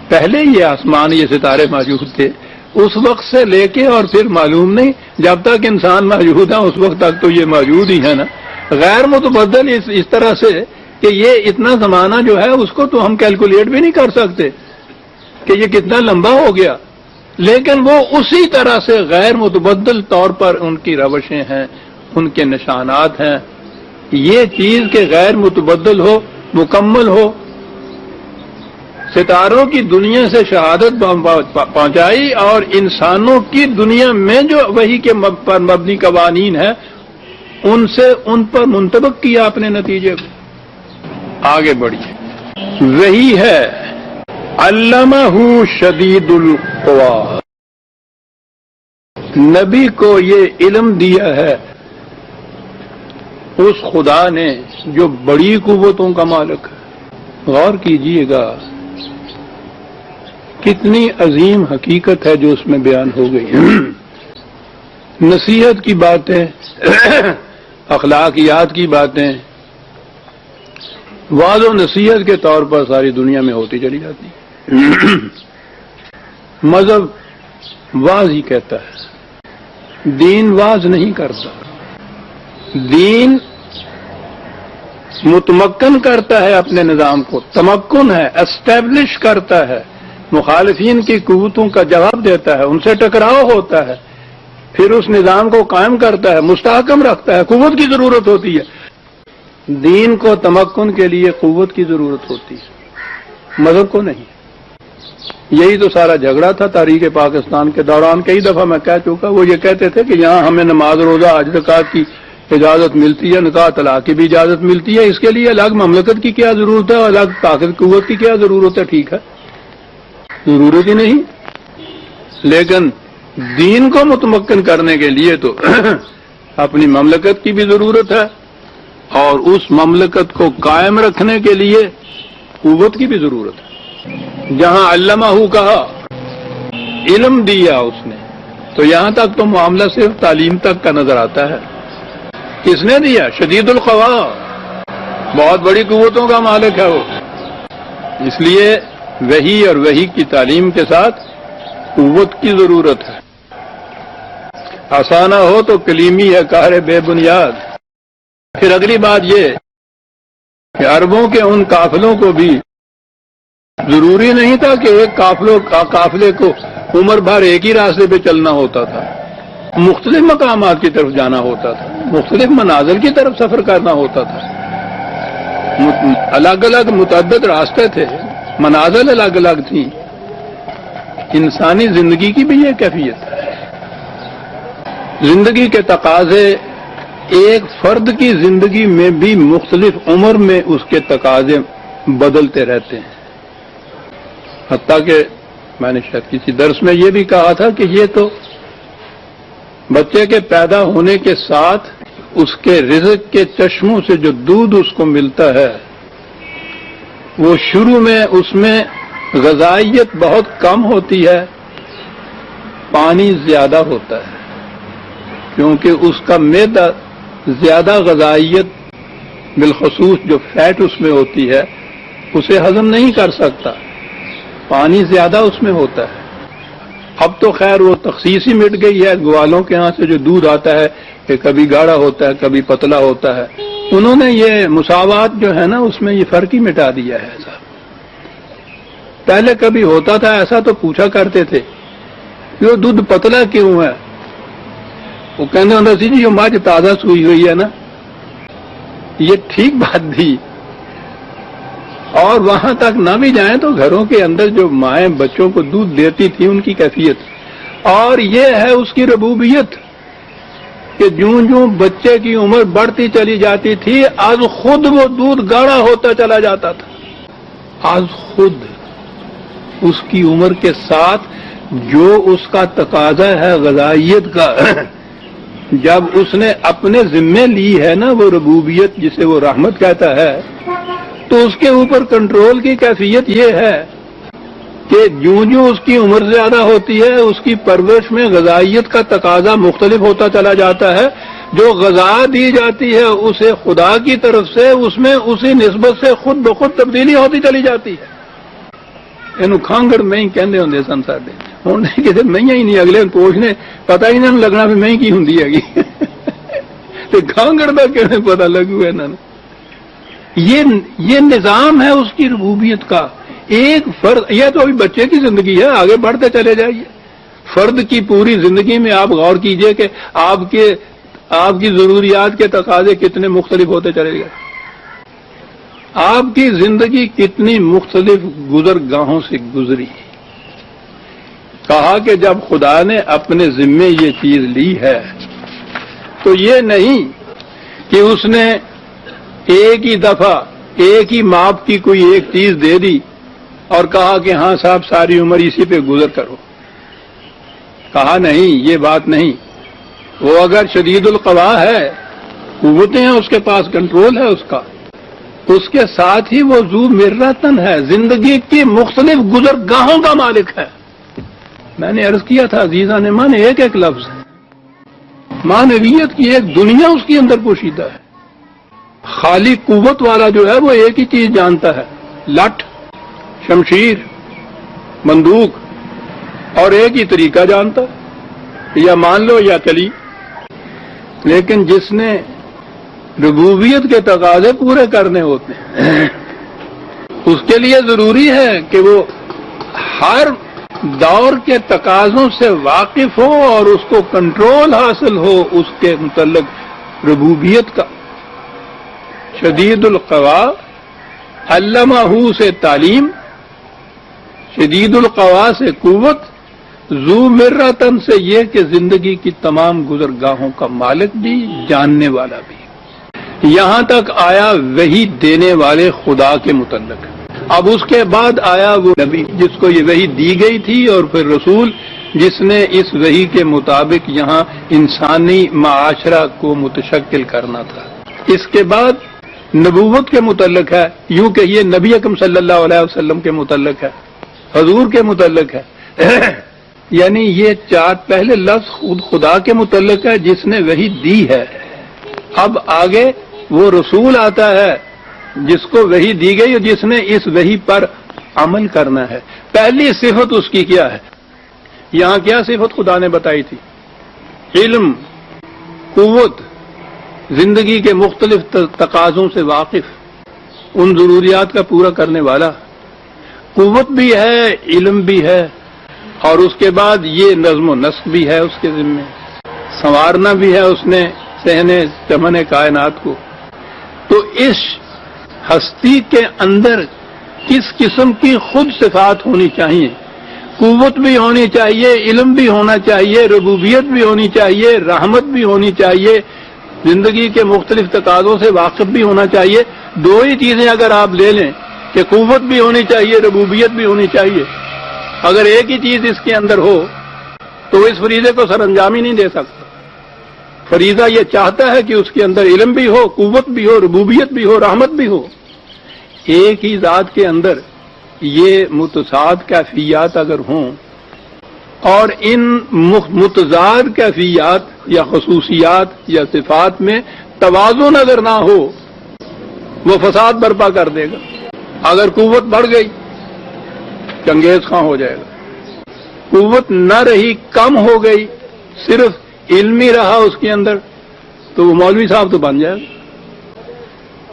پہلے یہ آسمان یہ ستارے موجود تھے، اس وقت سے لے کے اور پھر معلوم نہیں جب تک انسان موجود ہے اس وقت تک تو یہ موجود ہی ہے نا. غیر متبدل اس طرح سے کہ یہ اتنا زمانہ جو ہے اس کو تو ہم کیلکولیٹ بھی نہیں کر سکتے کہ یہ کتنا لمبا ہو گیا، لیکن وہ اسی طرح سے غیر متبدل طور پر ان کی روشیں ہیں، ان کے نشانات ہیں. یہ چیز کہ غیر متبدل ہو، مکمل ہو، ستاروں کی دنیا سے شہادت پہنچائی اور انسانوں کی دنیا میں جو وحی کے پر مبنی قوانین ہیں ان پر منطبق کیا اپنے نتیجے کو. آگے بڑھیے. وہی ہے علمہ شدید القوا، نبی کو یہ علم دیا ہے اس خدا نے جو بڑی قوتوں کا مالک ہے. غور کیجئے گا کتنی عظیم حقیقت ہے جو اس میں بیان ہو گئی. نصیحت کی باتیں، اخلاقیات کی باتیں واض و نصیحت کے طور پر ساری دنیا میں ہوتی چلی جاتی ہے. مذہب واز ہی کہتا ہے، دین واز نہیں کرتا. دین متمکن کرتا ہے اپنے نظام کو، تمکن ہے، اسٹیبلش کرتا ہے، مخالفین کی قوتوں کا جواب دیتا ہے، ان سے ٹکراؤ ہوتا ہے، پھر اس نظام کو قائم کرتا ہے، مستحکم رکھتا ہے. قوت کی ضرورت ہوتی ہے. دین کو تمکن کے لیے قوت کی ضرورت ہوتی ہے، مذہب کو نہیں. یہی تو سارا جھگڑا تھا تاریخ پاکستان کے دوران. کئی دفعہ میں کہہ چکا، وہ یہ کہتے تھے کہ یہاں ہمیں نماز روزہ حج زکات کی اجازت ملتی ہے، نکاح طلاق کی بھی اجازت ملتی ہے، اس کے لیے الگ مملکت کی کیا ضرورت ہے، الگ طاقت قوت کی کیا ضرورت ہے؟ ٹھیک ہے، ضرورت ہی نہیں. لیکن دین کو متمکن کرنے کے لیے تو اپنی مملکت کی بھی ضرورت ہے، اور اس مملکت کو قائم رکھنے کے لیے قوت کی بھی ضرورت ہے. جہاں علمہ کہا، علم دیا اس نے، تو یہاں تک تو معاملہ صرف تعلیم تک کا نظر آتا ہے. کس نے دیا؟ شدید القوا، بہت بڑی قوتوں کا مالک ہے وہ. اس لیے وحی اور وحی کی تعلیم کے ساتھ قوت کی ضرورت ہے. آسانہ ہو تو کلیمی ہے کار بے بنیاد. پھر اگلی بات یہ کہ عربوں کے ان قافلوں کو بھی ضروری نہیں تھا کہ ایک قافلے کو عمر بھر ایک ہی راستے پہ چلنا ہوتا تھا، مختلف مقامات کی طرف جانا ہوتا تھا، مختلف منازل کی طرف سفر کرنا ہوتا تھا. الگ الگ متعدد راستے تھے، منازل الگ الگ تھیں. انسانی زندگی کی بھی یہ کیفیت ہے. زندگی کے تقاضے ایک فرد کی زندگی میں بھی مختلف عمر میں اس کے تقاضے بدلتے رہتے ہیں. حتیٰ کہ میں نے شاید کسی درس میں یہ بھی کہا تھا کہ یہ تو بچے کے پیدا ہونے کے ساتھ اس کے رزق کے چشموں سے جو دودھ اس کو ملتا ہے، وہ شروع میں اس میں غذائیت بہت کم ہوتی ہے، پانی زیادہ ہوتا ہے، کیونکہ اس کا معدہ زیادہ غذائیت بالخصوص جو فیٹ اس میں ہوتی ہے اسے ہضم نہیں کر سکتا، پانی زیادہ اس میں ہوتا ہے. اب تو خیر وہ تخصیص ہی مٹ گئی ہے. گوالوں کے ہاں سے جو دودھ آتا ہے کہ کبھی گاڑھا ہوتا ہے کبھی پتلا ہوتا ہے، انہوں نے یہ مساوات جو ہے نا اس میں یہ فرق ہی مٹا دیا ہے. ایسا پہلے کبھی ہوتا تھا ایسا تو پوچھا کرتے تھے یہ دودھ پتلا کیوں ہے؟ وہ کہنے ہوتا سی جی یہ مجھ تازہ سوئی ہوئی ہے نا. یہ ٹھیک بات تھی. اور وہاں تک نہ بھی جائیں تو گھروں کے اندر جو مائیں بچوں کو دودھ دیتی تھی ان کی کیفیت، اور یہ ہے اس کی ربوبیت کہ جوں جوں بچے کی عمر بڑھتی چلی جاتی تھی از خود وہ دودھ گاڑھا ہوتا چلا جاتا تھا. از خود اس کی عمر کے ساتھ جو اس کا تقاضا ہے غذائیت کا، جب اس نے اپنے ذمے لی ہے نا وہ ربوبیت جسے وہ رحمت کہتا ہے، تو اس کے اوپر کنٹرول کی کیفیت یہ ہے کہ جوں جوں اس کی عمر زیادہ ہوتی ہے اس کی پرورش میں غذائیت کا تقاضا مختلف ہوتا چلا جاتا ہے. جو غذا دی جاتی ہے اسے خدا کی طرف سے اس میں اسی نسبت سے خود بخود تبدیلی ہوتی چلی جاتی ہے. کھانگڑ میں ہی کہندے ہوندے سن ساڈے، ہن کتے مہیاں ہی نہیں، اگلے پوچھنے پتہ ہی نہیں لگنا بھی مہی کی ہوندی ہے تے کھانگڑ دا کیویں پتہ لگو انہاں نوں. یہ نظام ہے اس کی ربوبیت کا. ایک فرد، یہ تو ابھی بچے کی زندگی ہے، آگے بڑھتے چلے جائیے. فرد کی پوری زندگی میں آپ غور کیجئے کہ آپ کی ضروریات کے تقاضے کتنے مختلف ہوتے چلے گئے. آپ کی زندگی کتنی مختلف گزرگاہوں سے گزری. کہا کہ جب خدا نے اپنے ذمے یہ چیز لی ہے تو یہ نہیں کہ اس نے ایک ہی دفعہ ایک ہی ماپ کی کوئی ایک چیز دے دی اور کہا کہ ہاں صاحب ساری عمر اسی پہ گزر کرو. کہا نہیں، یہ بات نہیں. وہ اگر شدید القوا ہے، قوتیں ہیں اس کے پاس، کنٹرول ہے اس کا، اس کے ساتھ ہی وہ ذو مرتن ہے، زندگی کی مختلف گزرگاہوں کا مالک ہے. میں نے عرض کیا تھا عزیزان مان، ایک ایک لفظ ہے، معنویت کی ایک دنیا اس کے اندر پوشیدہ ہے. خالی قوت والا جو ہے وہ ایک ہی چیز جانتا ہے، لٹ، شمشیر، بندوق، اور ایک ہی طریقہ جانتا ہے، یا مان لو یا چلی. لیکن جس نے ربوبیت کے تقاضے پورے کرنے ہوتے ہیں اس کے لیے ضروری ہے کہ وہ ہر دور کے تقاضوں سے واقف ہو اور اس کو کنٹرول حاصل ہو اس کے متعلق ربوبیت کا. شدید القوا، علمہ سے تعلیم، شدید القوا سے قوت، ذو مرتن سے یہ کہ زندگی کی تمام گزرگاہوں کا مالک بھی، جاننے والا بھی، یہاں تک آیا وحی دینے والے خدا کے متعلق۔ اب اس کے بعد آیا وہ نبی جس کو یہ وحی دی گئی تھی، اور پھر رسول جس نے اس وحی کے مطابق یہاں انسانی معاشرہ کو متشکل کرنا تھا۔ اس کے بعد نبوت کے متعلق ہے، یوں کہ یہ نبی اکرم صلی اللہ علیہ وسلم کے متعلق ہے، حضور کے متعلق ہے، یعنی یہ چار پہلے لفظ خود خدا کے متعلق ہے جس نے وحی دی ہے۔ اب آگے وہ رسول آتا ہے جس کو وحی دی گئی اور جس نے اس وحی پر عمل کرنا ہے۔ پہلی صفت اس کی کیا ہے؟ یہاں کیا صفت خدا نے بتائی تھی؟ علم، قوت، زندگی کے مختلف تقاضوں سے واقف، ان ضروریات کا پورا کرنے والا، قوت بھی ہے، علم بھی ہے، اور اس کے بعد یہ نظم و نسق بھی ہے اس کے ذمے، سنوارنا بھی ہے اس نے صحن چمن کائنات کو۔ تو اس ہستی کے اندر کس قسم کی خود صفات ہونی چاہیے؟ قوت بھی ہونی چاہیے، علم بھی ہونا چاہیے، ربوبیت بھی ہونی چاہیے، رحمت بھی ہونی چاہیے، زندگی کے مختلف تقاضوں سے واقف بھی ہونا چاہیے۔ دو ہی چیزیں اگر آپ لے لیں کہ قوت بھی ہونی چاہیے، ربوبیت بھی ہونی چاہیے، اگر ایک ہی چیز اس کے اندر ہو تو اس فریضے کو سر انجام ہی نہیں دے سکتا۔ فریضہ یہ چاہتا ہے کہ اس کے اندر علم بھی ہو، قوت بھی ہو، ربوبیت بھی ہو، رحمت بھی ہو۔ ایک ہی ذات کے اندر یہ متضاد کیفیات اگر ہوں اور ان متضاد کیفیات یا خصوصیات یا صفات میں توازن اگر نہ ہو، وہ فساد برپا کر دے گا۔ اگر قوت بڑھ گئی چنگیز خاں ہو جائے گا، قوت نہ رہی، کم ہو گئی، صرف علم ہی رہا اس کے اندر، تو وہ مولوی صاحب تو بن جائے گا۔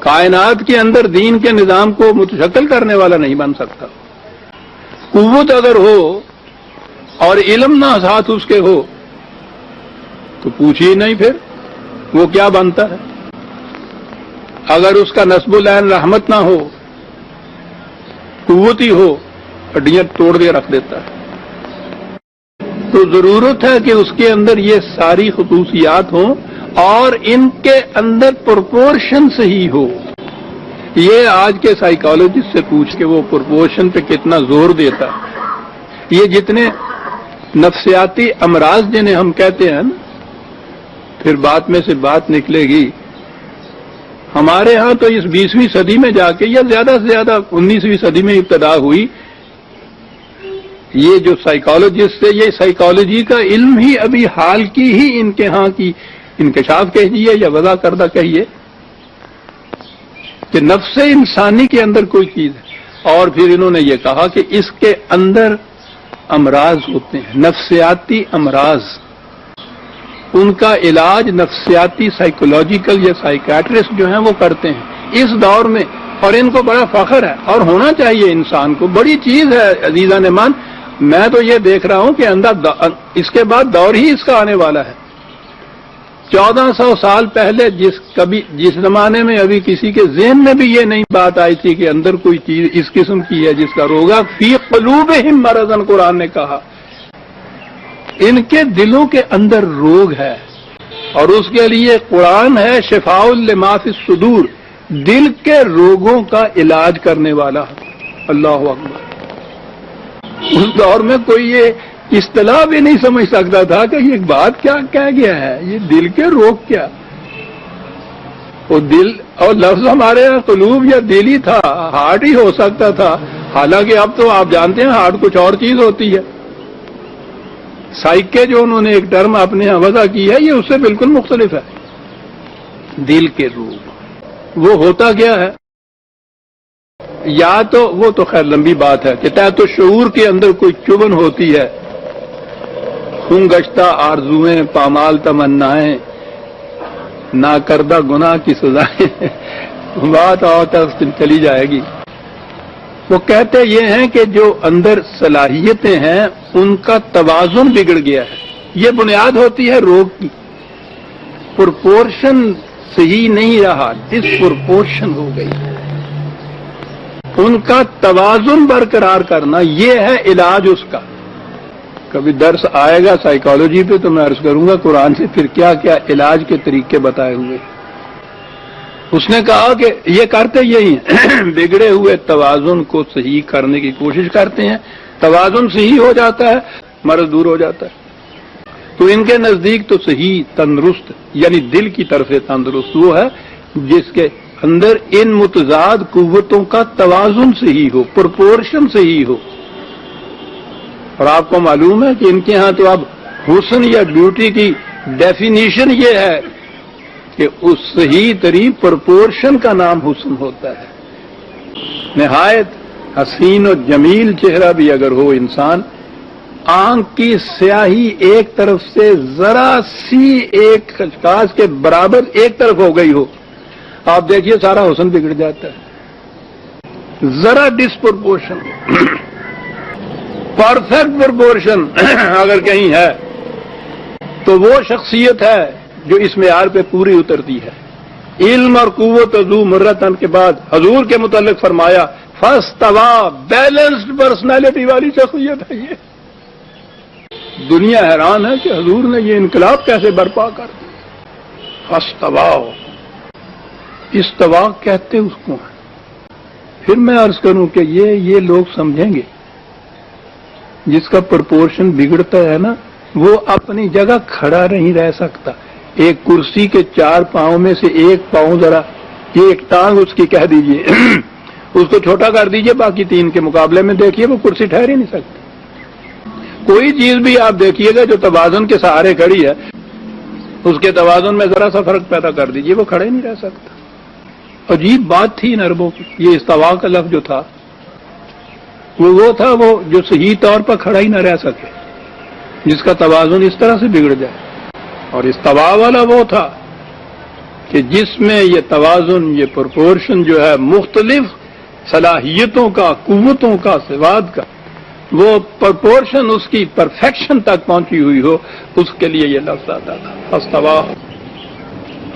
کائنات کے اندر دین کے نظام کو متشکل کرنے والا نہیں بن سکتا۔ قوت اگر ہو اور علم نہ ساتھ اس کے ہو تو پوچھیے نہیں پھر وہ کیا بنتا ہے۔ اگر اس کا نسب العین رحمت نہ ہو، قوت ہی ہو، ہڈیاں توڑ کے رکھ دیتا ہے۔ تو ضرورت ہے کہ اس کے اندر یہ ساری خصوصیات ہوں اور ان کے اندر پرپورشن صحیح ہو۔ یہ آج کے سائیکالوجسٹ سے پوچھ کے وہ پرپورشن پہ کتنا زور دیتا ہے۔ یہ جتنے نفسیاتی امراض جنہیں ہم کہتے ہیں نا، پھر بات میں سے بات نکلے گی۔ ہمارے ہاں تو اس 20ویں صدی میں جا کے یا زیادہ سے زیادہ 19ویں صدی میں ابتدا ہوئی۔ یہ جو سائیکالوجسٹ ہے، یہ سائیکالوجی کا علم ہی ابھی حال کی ہی ان کے ہاں کی انکشاف کہیے یا وضع کردہ کہیے کہ نفس انسانی کے اندر کوئی چیز ہے، اور پھر انہوں نے یہ کہا کہ اس کے اندر امراض ہوتے ہیں، نفسیاتی امراض، ان کا علاج نفسیاتی سائیکولوجیکل یا سائیکیٹرسٹ جو ہیں وہ کرتے ہیں اس دور میں، اور ان کو بڑا فخر ہے اور ہونا چاہیے انسان کو، بڑی چیز ہے عزیزان مان۔ میں تو یہ دیکھ رہا ہوں کہ اس کے بعد دور ہی اس کا آنے والا ہے۔ 1400 سال پہلے جس زمانے میں ابھی کسی کے ذہن میں بھی یہ نہیں بات آئی تھی کہ اندر کوئی چیز اس قسم کی ہے جس کا روگا فی قلوبہم مرض، قرآن نے کہا ان کے دلوں کے اندر روگ ہے، اور اس کے لیے قرآن ہے شفاء لما فی الصدور، دل کے روگوں کا علاج کرنے والا۔ اللہ اکبر۔ اس دور میں کوئی یہ اصطلاح بھی نہیں سمجھ سکتا تھا کہ یہ بات کیا کہہ گیا ہے، یہ دل کے روگ کیا۔ وہ دل اور لفظ ہمارے یہاں قلوب یا دل ہی تھا، ہارٹ ہی ہو سکتا تھا، حالانکہ اب تو آپ جانتے ہیں ہارٹ کچھ اور چیز ہوتی ہے۔ سائیکے جو انہوں نے ایک ٹرم اپنے یہاں وضع کی ہے، یہ اس سے بالکل مختلف ہے۔ دل کے روگ وہ ہوتا کیا ہے؟ یا تو وہ تو خیر لمبی بات ہے کہ تحت شعور کے اندر کوئی چبھن ہوتی ہے، خون گشتہ آرزوئیں، پامال تمنائیں، ناکردہ گناہ کی سزائیں، بات اور تک چلی جائے گی۔ وہ کہتے یہ ہیں کہ جو اندر صلاحیتیں ہیں ان کا توازن بگڑ گیا ہے، یہ بنیاد ہوتی ہے روگ کی۔ پرپورشن صحیح نہیں رہا، ڈس پرپورشن ہو گئی، ان کا توازن برقرار کرنا، یہ ہے علاج اس کا۔ کبھی درس آئے گا سائیکالوجی پہ تو میں عرض کروں گا قرآن سے پھر کیا کیا علاج کے طریقے بتائے ہوئے. اس نے کہا کہ یہ کرتے یہی ہیں بگڑے ہوئے توازن کو صحیح کرنے کی کوشش کرتے ہیں، توازن صحیح ہو جاتا ہے، مرض دور ہو جاتا ہے. تو ان کے نزدیک تو صحیح تندرست یعنی دل کی طرف سے تندرست وہ ہے جس کے اندر ان متضاد قوتوں کا توازن صحیح ہو، پرپورشن صحیح ہو. اور آپ کو معلوم ہے کہ ان کے ہاں تو اب حسن یا بیوٹی کی ڈیفینیشن یہ ہے کہ اس صحیح ترین پرپورشن کا نام حسن ہوتا ہے. نہایت حسین و جمیل چہرہ بھی اگر ہو انسان، آنکھ کی سیاہی ایک طرف سے ذرا سی ایک خچکاش کے برابر ایک طرف ہو گئی ہو، آپ دیکھیے سارا حسن بگڑ جاتا ہے. ذرا ڈسپرپورشن پرفیکٹ پرپورشن اگر کہیں ہے تو وہ شخصیت ہے جو اس معیار پہ پوری اترتی ہے. علم اور قوت ذو مرتن کے بعد حضور کے متعلق فرمایا فاستوا، بیلنسڈ پرسنالٹی والی شخصیت ہے یہ. دنیا حیران ہے کہ حضور نے یہ انقلاب کیسے برپا کر دیا. فاستوا، استوا کہتے اس کو. پھر میں عرض کروں کہ یہ لوگ سمجھیں گے جس کا پرپورشن بگڑتا ہے نا وہ اپنی جگہ کھڑا نہیں رہ سکتا. ایک کرسی کے 4 پاؤں میں سے ایک پاؤں ذرا ایک ٹانگ اس کی کہہ دیجئے اس کو چھوٹا کر دیجئے باقی 3 کے مقابلے میں دیکھیے وہ کرسی ٹھہر ہی نہیں سکتی. کوئی چیز بھی آپ دیکھیے گا جو توازن کے سہارے کھڑی ہے اس کے توازن میں ذرا سا فرق پیدا کر دیجئے وہ کھڑے نہیں رہ سکتا. عجیب بات تھی ان عربوں کی. یہ استوا کا لفظ جو تھا وہ تھا وہ جو صحیح طور پر کھڑا ہی نہ رہ سکے، جس کا توازن اس طرح سے بگڑ جائے. اور استوا والا وہ تھا کہ جس میں یہ توازن، یہ پرپورشن جو ہے مختلف صلاحیتوں کا، قوتوں کا، صفات کا، وہ پرپورشن اس کی پرفیکشن تک پہنچی ہوئی ہو، اس کے لیے یہ لفظ آتا تھا استوا.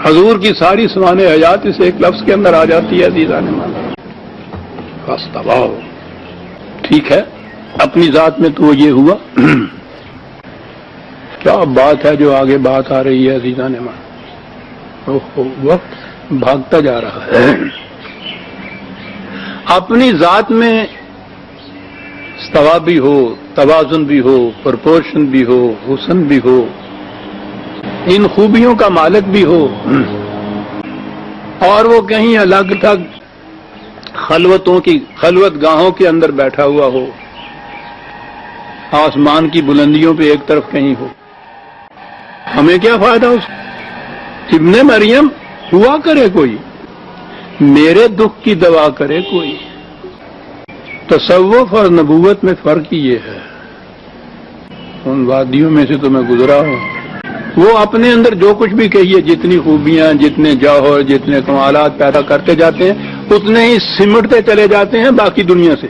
حضور کی ساری سوانح حیات اس ایک لفظ کے اندر آ جاتی ہے عزیزان مان. استوا ٹھیک ہے، اپنی ذات میں تو یہ ہوا. کیا بات ہے جو آگے بات آ رہی ہے عزیزان مان. وقت بھاگتا جا رہا ہے. اپنی ذات میں استوا بھی ہو، توازن بھی ہو، پرپورشن بھی ہو، حسن بھی ہو، ان خوبیوں کا مالک بھی ہو، اور وہ کہیں الگ تھک خلوت گاہوں کے اندر بیٹھا ہوا ہو، آسمان کی بلندیوں پہ ایک طرف کہیں ہو. ہمیں کیا فائدہ اس ابن مریم ہوا کرے کوئی، میرے دکھ کی دوا کرے کوئی. تصوف اور نبوت میں فرق ہی یہ ہے. ان وادیوں میں سے تو میں گزرا ہوں. وہ اپنے اندر جو کچھ بھی کہیے، جتنی خوبیاں، جتنے جوہر، جتنے کمالات پیدا کرتے جاتے ہیں اتنے ہی سمٹتے چلے جاتے ہیں باقی دنیا سے.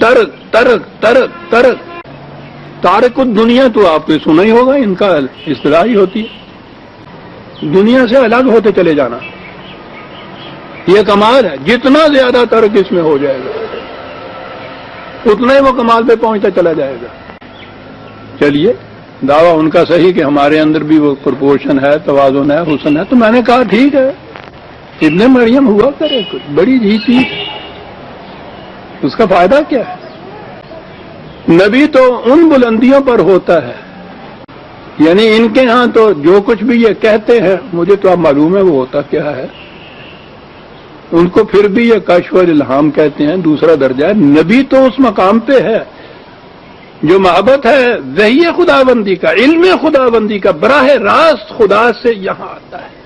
ترک ترک ترک ترک تارک الدنیا تو آپ نے سنا ہی ہوگا، ان کا اصطلاح ہی ہوتی ہے دنیا سے الگ ہوتے چلے جانا. یہ کمال ہے. جتنا زیادہ ترک اس میں ہو جائے گا اتنا ہی وہ کمال پہ پہنچتا چلا جائے گا. چلیے دعویٰ ان کا صحیح کہ ہمارے اندر بھی وہ پرپورشن ہے، توازن ہے، حسن ہے. تو میں نے کہا ٹھیک ہے، ابن مریم ہوا کرے کچھ بڑی ہی چیز، اس کا فائدہ کیا ہے؟ نبی تو ان بلندیوں پر ہوتا ہے، یعنی ان کے ہاں تو جو کچھ بھی یہ کہتے ہیں مجھے تو اب معلوم ہے وہ ہوتا کیا ہے. ان کو پھر بھی یہ کشف و الہام کہتے ہیں، دوسرا درجہ ہے. نبی تو اس مقام پہ ہے جو محبت ہے وحی خداوندی کا، علم خداوندی کا، براہ راست خدا سے یہاں آتا ہے.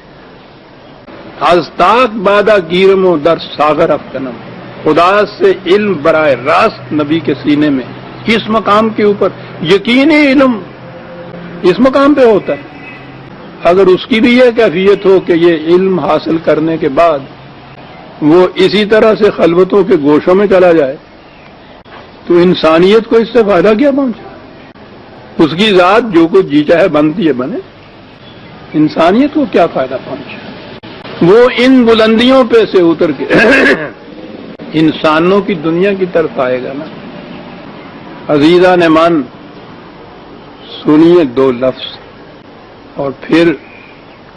از تاک بادا گیرم و در ساغر افکنم، خدا سے علم براہ راست نبی کے سینے میں اس مقام کے اوپر یقینی علم اس مقام پہ ہوتا ہے. اگر اس کی بھی یہ کیفیت ہو کہ یہ علم حاصل کرنے کے بعد وہ اسی طرح سے خلوتوں کے گوشوں میں چلا جائے تو انسانیت کو اس سے فائدہ کیا پہنچا؟ اس کی ذات جو کچھ جی چاہے بنتی ہے بنے، انسانیت کو کیا فائدہ پہنچا؟ وہ ان بلندیوں پہ سے اتر کے انسانوں کی دنیا کی طرف آئے گا نا. عزیزان من، سنیے 2 لفظ اور پھر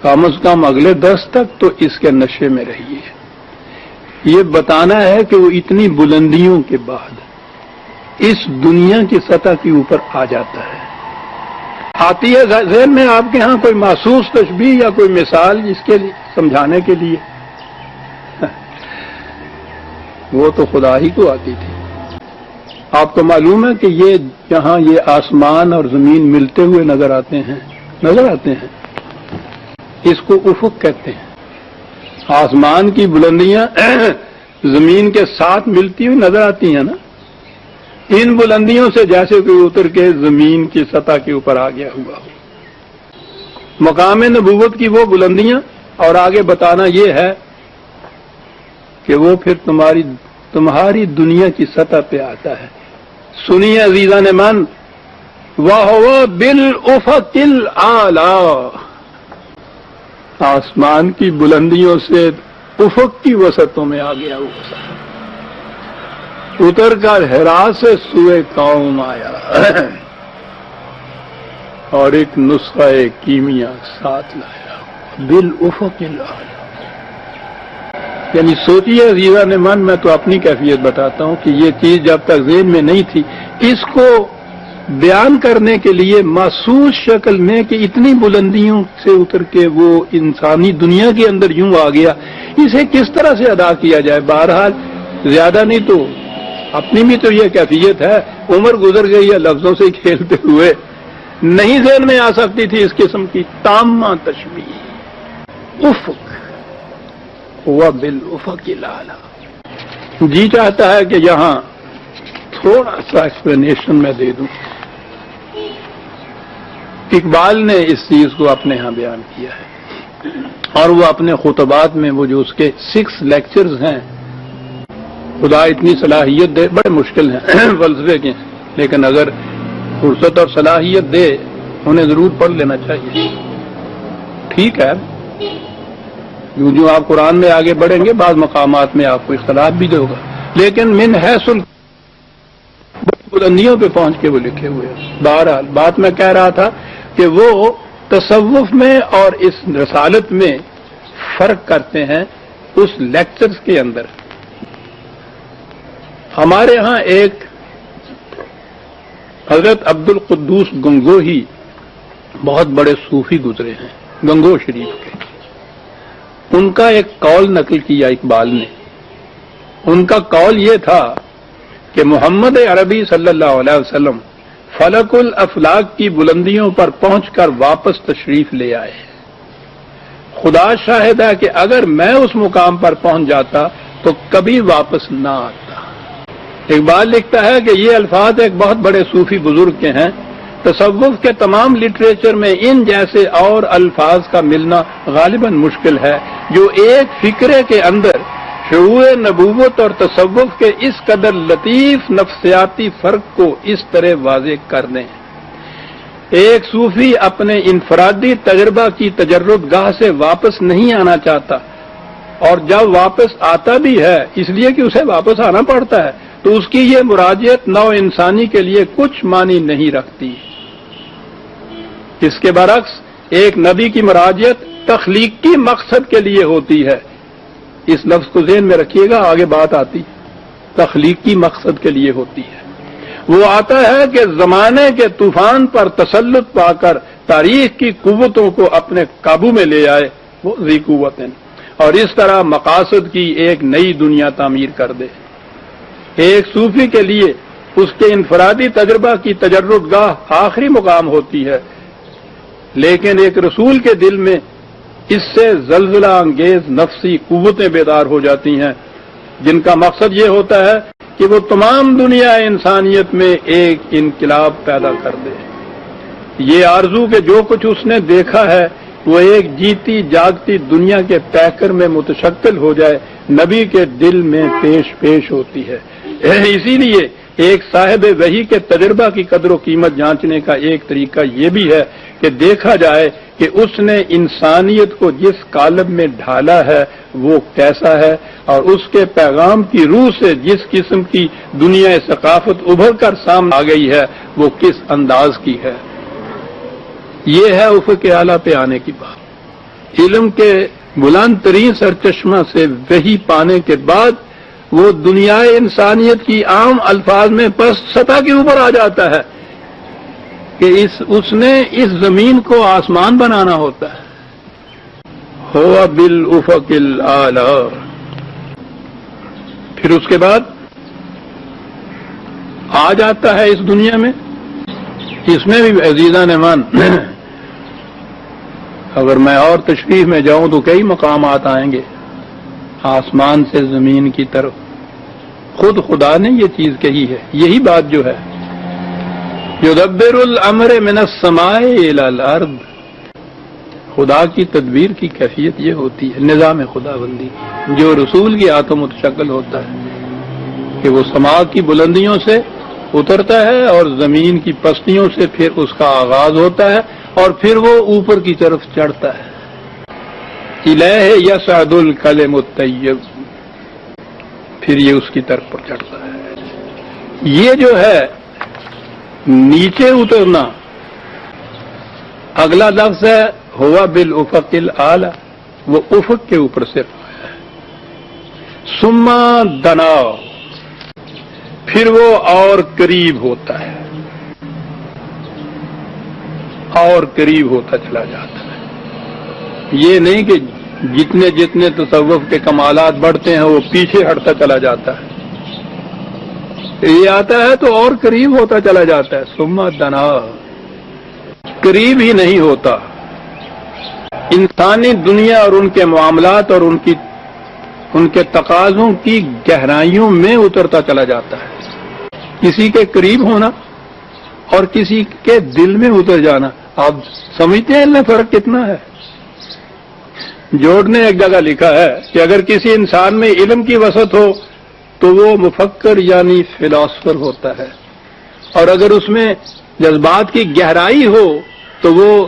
کم از کم اگلے 10 تک تو اس کے نشے میں رہیے. یہ بتانا ہے کہ وہ اتنی بلندیوں کے بعد اس دنیا کی سطح کے اوپر آ جاتا ہے. آتی ہے ذہن میں آپ کے ہاں کوئی محسوس تشبیہ یا کوئی مثال اس کے لیے سمجھانے کے لیے؟ وہ تو خدا ہی کو آتی تھی. آپ کو معلوم ہے کہ یہ جہاں یہ آسمان اور زمین ملتے ہوئے نظر آتے ہیں اس کو افق کہتے ہیں. آسمان کی بلندیاں زمین کے ساتھ ملتی ہوئی نظر آتی ہیں نا. ان بلندیوں سے جیسے کوئی اتر کے زمین کی سطح کے اوپر آ گیا ہوا ہو. مقام نبوت کی وہ بلندیاں اور آگے بتانا یہ ہے کہ وہ پھر تمہاری دنیا کی سطح پہ آتا ہے. سنیے عزیزان من، وَهُوَ بِالْأُفَقِ الْأَعْلَىٰ، آسمان کی بلندیوں سے افق کی وسطوں میں آ گیا وہ اتر کر حرا سے سوئے قوم آیا اور ایک نسخہ کیمیا ساتھ لایا. بالافق الاعلی، یعنی سوچیے عزیزان من، میں تو اپنی کیفیت بتاتا ہوں کہ یہ چیز جب تک ذہن میں نہیں تھی، اس کو بیان کرنے کے لیے محسوس شکل میں کہ اتنی بلندیوں سے اتر کے وہ انسانی دنیا کے اندر یوں آ گیا، اسے کس طرح سے ادا کیا جائے. بہرحال زیادہ نہیں تو اپنی بھی تو یہ کیفیت ہے، عمر گزر گئی ہے لفظوں سے کھیلتے ہوئے، نہیں ذہن میں آ سکتی تھی اس قسم کی تامہ تشبیہ. افق ہوا بالافق الاعلی. جی چاہتا ہے کہ یہاں تھوڑا سا ایکسپلینیشن میں دے دوں. اقبال نے اس چیز کو اپنے ہاں بیان کیا ہے اور وہ اپنے خطبات میں وہ جو اس کے 6 لیکچرز ہیں، خدا اتنی صلاحیت دے، بڑے مشکل ہیں فلسفے کے، لیکن اگر فرصت اور صلاحیت دے انہیں ضرور پڑھ لینا چاہیے. ٹھیک ہے، جو آپ قرآن میں آگے بڑھیں گے بعض مقامات میں آپ کو اختلاف بھی دے گا، لیکن من حیث بلندیوں پہ پہنچ کے وہ لکھے ہوئے ہیں. بہرحال بات میں کہہ رہا تھا کہ وہ تصوف میں اور اس رسالت میں فرق کرتے ہیں اس لیکچرز کے اندر. ہمارے ہاں ایک حضرت عبد القدوس گنگوہی بہت بڑے صوفی گزرے ہیں گنگو شریف کے. ان کا ایک قول نقل کیا اقبال نے. ان کا قول یہ تھا کہ محمد عربی صلی اللہ علیہ وسلم فلک الافلاق کی بلندیوں پر پہنچ کر واپس تشریف لے آئے. خدا شاہد ہے کہ اگر میں اس مقام پر پہنچ جاتا تو کبھی واپس نہ آتا. اقبال لکھتا ہے کہ یہ الفاظ ایک بہت بڑے صوفی بزرگ کے ہیں. تصوف کے تمام لٹریچر میں ان جیسے اور الفاظ کا ملنا غالباً مشکل ہے جو ایک فکرے کے اندر شعور نبوت اور تصوف کے اس قدر لطیف نفسیاتی فرق کو اس طرح واضح کر دیں. ایک صوفی اپنے انفرادی تجربہ کی تجرد گاہ سے واپس نہیں آنا چاہتا، اور جب واپس آتا بھی ہے اس لیے کہ اسے واپس آنا پڑتا ہے، تو اس کی یہ مراجعت نو انسانی کے لیے کچھ معنی نہیں رکھتی. اس کے برعکس ایک نبی کی مراجعت تخلیقی مقصد کے لیے ہوتی ہے. اس لفظ کو ذہن میں رکھیے گا، آگے بات آتی. تخلیقی مقصد کے لیے ہوتی ہے. وہ آتا ہے کہ زمانے کے طوفان پر تسلط پا کر تاریخ کی قوتوں کو اپنے قابو میں لے آئے، وہ ذی قوتیں، اور اس طرح مقاصد کی ایک نئی دنیا تعمیر کر دے. ایک صوفی کے لیے اس کے انفرادی تجربہ کی تجرد گاہ آخری مقام ہوتی ہے، لیکن ایک رسول کے دل میں اس سے زلزلہ انگیز نفسی قوتیں بیدار ہو جاتی ہیں جن کا مقصد یہ ہوتا ہے کہ وہ تمام دنیا انسانیت میں ایک انقلاب پیدا کر دے. یہ آرزو کہ جو کچھ اس نے دیکھا ہے وہ ایک جیتی جاگتی دنیا کے پیکر میں متشکل ہو جائے، نبی کے دل میں پیش ہوتی ہے. اسی لیے ایک صاحب وحی کے تجربہ کی قدر و قیمت جانچنے کا ایک طریقہ یہ بھی ہے کہ دیکھا جائے کہ اس نے انسانیت کو جس قالب میں ڈھالا ہے وہ کیسا ہے، اور اس کے پیغام کی روح سے جس قسم کی دنیا ثقافت ابھر کر سامنے آ گئی ہے وہ کس انداز کی ہے. یہ ہے افق اعلیٰ پہ آنے کی بات۔ علم کے بلند ترین سرچشمہ سے وحی پانے کے بعد وہ دنیا انسانیت کی عام الفاظ میں پس سطح کے اوپر آ جاتا ہے کہ اس نے اس زمین کو آسمان بنانا ہوتا ہے۔ ہوا بالافق الاعلی۔ پھر اس کے بعد آ جاتا ہے اس دنیا میں، اس میں بھی عزیزان امان اگر میں اور تشریح میں جاؤں تو کئی مقامات آئیں گے، آسمان سے زمین کی طرف۔ خود خدا نے یہ چیز کہی ہے، یہی بات جو ہے یدبر الامر من السماء الى الارض، خدا کی تدبیر کی کیفیت یہ ہوتی ہے، نظام خدا بندی جو رسول کی ہاتھوں متشکل ہوتا ہے کہ وہ سماء کی بلندیوں سے اترتا ہے اور زمین کی پستیوں سے پھر اس کا آغاز ہوتا ہے اور پھر وہ اوپر کی طرف چڑھتا ہے۔ الیہ یصعد الکلم الطیب، پھر یہ اس کی طرف پر چڑھتا ہے۔ یہ جو ہے نیچے اترنا، اگلا لفظ ہے ہوا بالافق الاعلی، وہ افق کے اوپر سے ہے۔ ثم دنا، پھر وہ اور قریب ہوتا ہے، اور قریب ہوتا چلا جاتا ہے۔ یہ نہیں کہ جتنے جتنے تصوف کے کمالات بڑھتے ہیں وہ پیچھے ہٹتا چلا جاتا ہے، یہ آتا ہے تو اور قریب ہوتا چلا جاتا ہے۔ ثم دنا، قریب ہی نہیں ہوتا، انسانی دنیا اور ان کے معاملات اور ان کے تقاضوں کی گہرائیوں میں اترتا چلا جاتا ہے۔ کسی کے قریب ہونا اور کسی کے دل میں اتر جانا، آپ سمجھتے ہیں ان میں فرق کتنا ہے؟ جوڑ نے ایک جگہ لکھا ہے کہ اگر کسی انسان میں علم کی وسعت ہو تو وہ مفکر یعنی فلاسفر ہوتا ہے، اور اگر اس میں جذبات کی گہرائی ہو تو وہ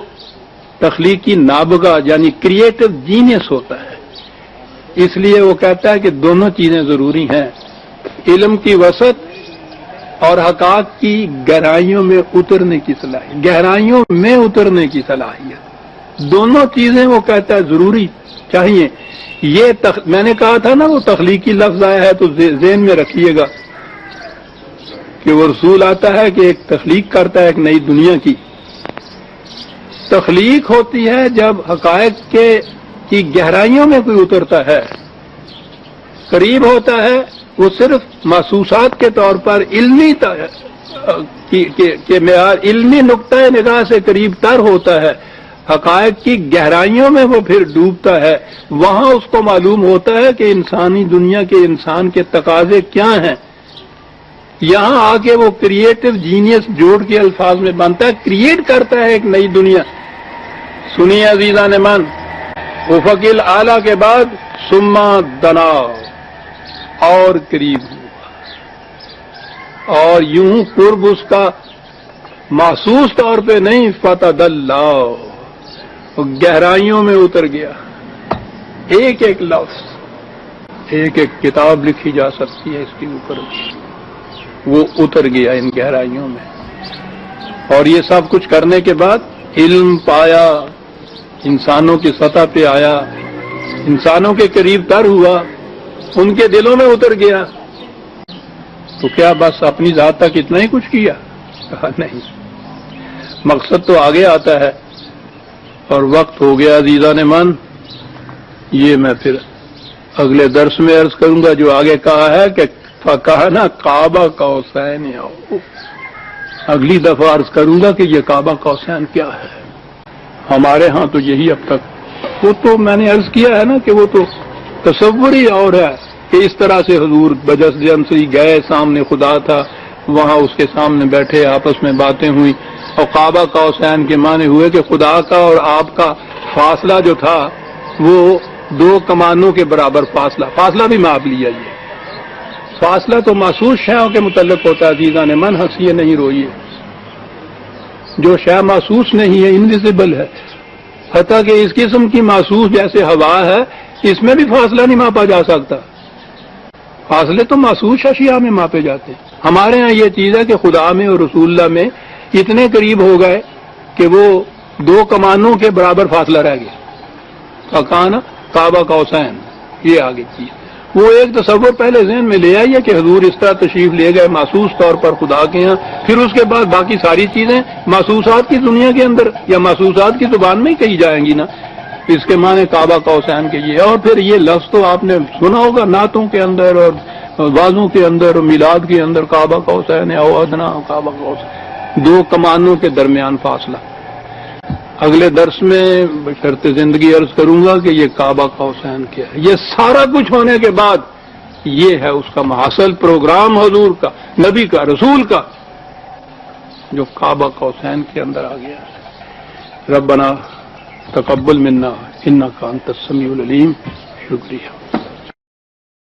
تخلیقی نابغہ یعنی کریٹو جینیس ہوتا ہے۔ اس لیے وہ کہتا ہے کہ دونوں چیزیں ضروری ہیں، علم کی وسعت اور حقائق کی گہرائیوں میں اترنے کی صلاحیت، گہرائیوں میں اترنے کی صلاحیت، دونوں چیزیں وہ کہتا ہے ضروری چاہیے۔ یہ میں نے کہا تھا نا وہ تخلیقی لفظ آیا ہے تو ذہن میں رکھیے گا کہ وہ رسول آتا ہے کہ ایک تخلیق کرتا ہے ایک نئی دنیا کی۔ تخلیق ہوتی ہے جب حقائق کی گہرائیوں میں کوئی اترتا ہے، قریب ہوتا ہے وہ صرف محسوسات کے طور پر علمی معیار، علمی نقطۂ نگاہ سے قریب تر ہوتا ہے، حقائق کی گہرائیوں میں وہ پھر ڈوبتا ہے، وہاں اس کو معلوم ہوتا ہے کہ انسانی دنیا کے انسان کے تقاضے کیا ہیں۔ یہاں آ کے وہ کریٹو جینیس جوڑ کے الفاظ میں بنتا ہے، کریٹ کرتا ہے ایک نئی دنیا۔ سنیے عزیزان من، افق الاعلی کے بعد ثم دنا، اور قریب ہوا، اور یوں قرب اس کا محسوس طور پہ نہیں، فتدلا، گہرائیوں میں اتر گیا۔ ایک ایک لفظ، ایک ایک کتاب لکھی جا سکتی ہے اس کے اوپر، وہ اتر گیا ان گہرائیوں میں۔ اور یہ سب کچھ کرنے کے بعد علم پایا، انسانوں کی سطح پہ آیا، انسانوں کے قریب تر ہوا، ان کے دلوں میں اتر گیا، تو کیا بس اپنی ذات تک اتنا ہی کچھ کیا؟ کہا نہیں، مقصد تو آگے آتا ہے۔ اور وقت ہو گیا عزیزان من، یہ میں پھر اگلے درس میں عرض کروں گا جو آگے کہا ہے کہ فَكَانَ قَابَ قَوْسَيْنِ أَوْ، اگلی دفعہ عرض کروں گا کہ یہ کعبہ قوسین کیا ہے۔ ہمارے ہاں تو یہی اب تک، وہ تو میں نے عرض کیا ہے نا کہ وہ تو تصور ہی اور ہے کہ اس طرح سے حضور بجس جنسی گئے، سامنے خدا تھا، وہاں اس کے سامنے بیٹھے، آپس میں باتیں ہوئی، اور کعبہ قوسین کے معنی ہوئے کہ خدا کا اور آپ کا فاصلہ جو تھا وہ دو کمانوں کے برابر فاصلہ بھی ماپ لیا۔ یہ فاصلہ تو محسوس شیوں کے متعلق ہوتا ہے عزیزان من، ہنسیے نہیں روئیے، جو شے محسوس نہیں ہے انویزیبل ہے، حتیٰ کہ اس قسم کی محسوس جیسے ہوا ہے اس میں بھی فاصلہ نہیں ماپا جا سکتا، فاصلے تو محسوس اشیاء میں ماپے جاتے ہیں۔ ہمارے ہاں یہ چیز ہے کہ خدا میں اور رسول اللہ میں اتنے قریب ہو گئے کہ وہ 2 کمانوں کے برابر فاصلہ رہ گیا. فکان کعبہ قوسین، یہ آگے چیز. وہ ایک تصور پہلے ذہن میں لے آئیے کہ حضور اس طرح تشریف لے گئے محسوس طور پر خدا کے یہاں، پھر اس کے بعد باقی ساری چیزیں محسوسات کی دنیا کے اندر یا محسوسات کی زبان میں ہی کہی جائیں گی نا. اس کے معنی کعبہ قوسین کے یہ. اور پھر یہ لفظ تو آپ نے سنا ہوگا نعتوں کے اندر اور وعظوں کے اندر اور میلاد کے اندر، کعبہ قوسین او ادنا، کعبہ قوسین، 2 کمانوں کے درمیان فاصلہ. اگلے درس میں بشرط زندگی عرض کروں گا کہ یہ کعبہ قوسین کیا ہے. یہ سارا کچھ ہونے کے بعد یہ ہے اس کا محصل پروگرام حضور کا، نبی کا، رسول کا، جو کعبہ قوسین کے اندر آ گیا. ربنا تقبل منا انک انت السمیع العلیم. شکریہ.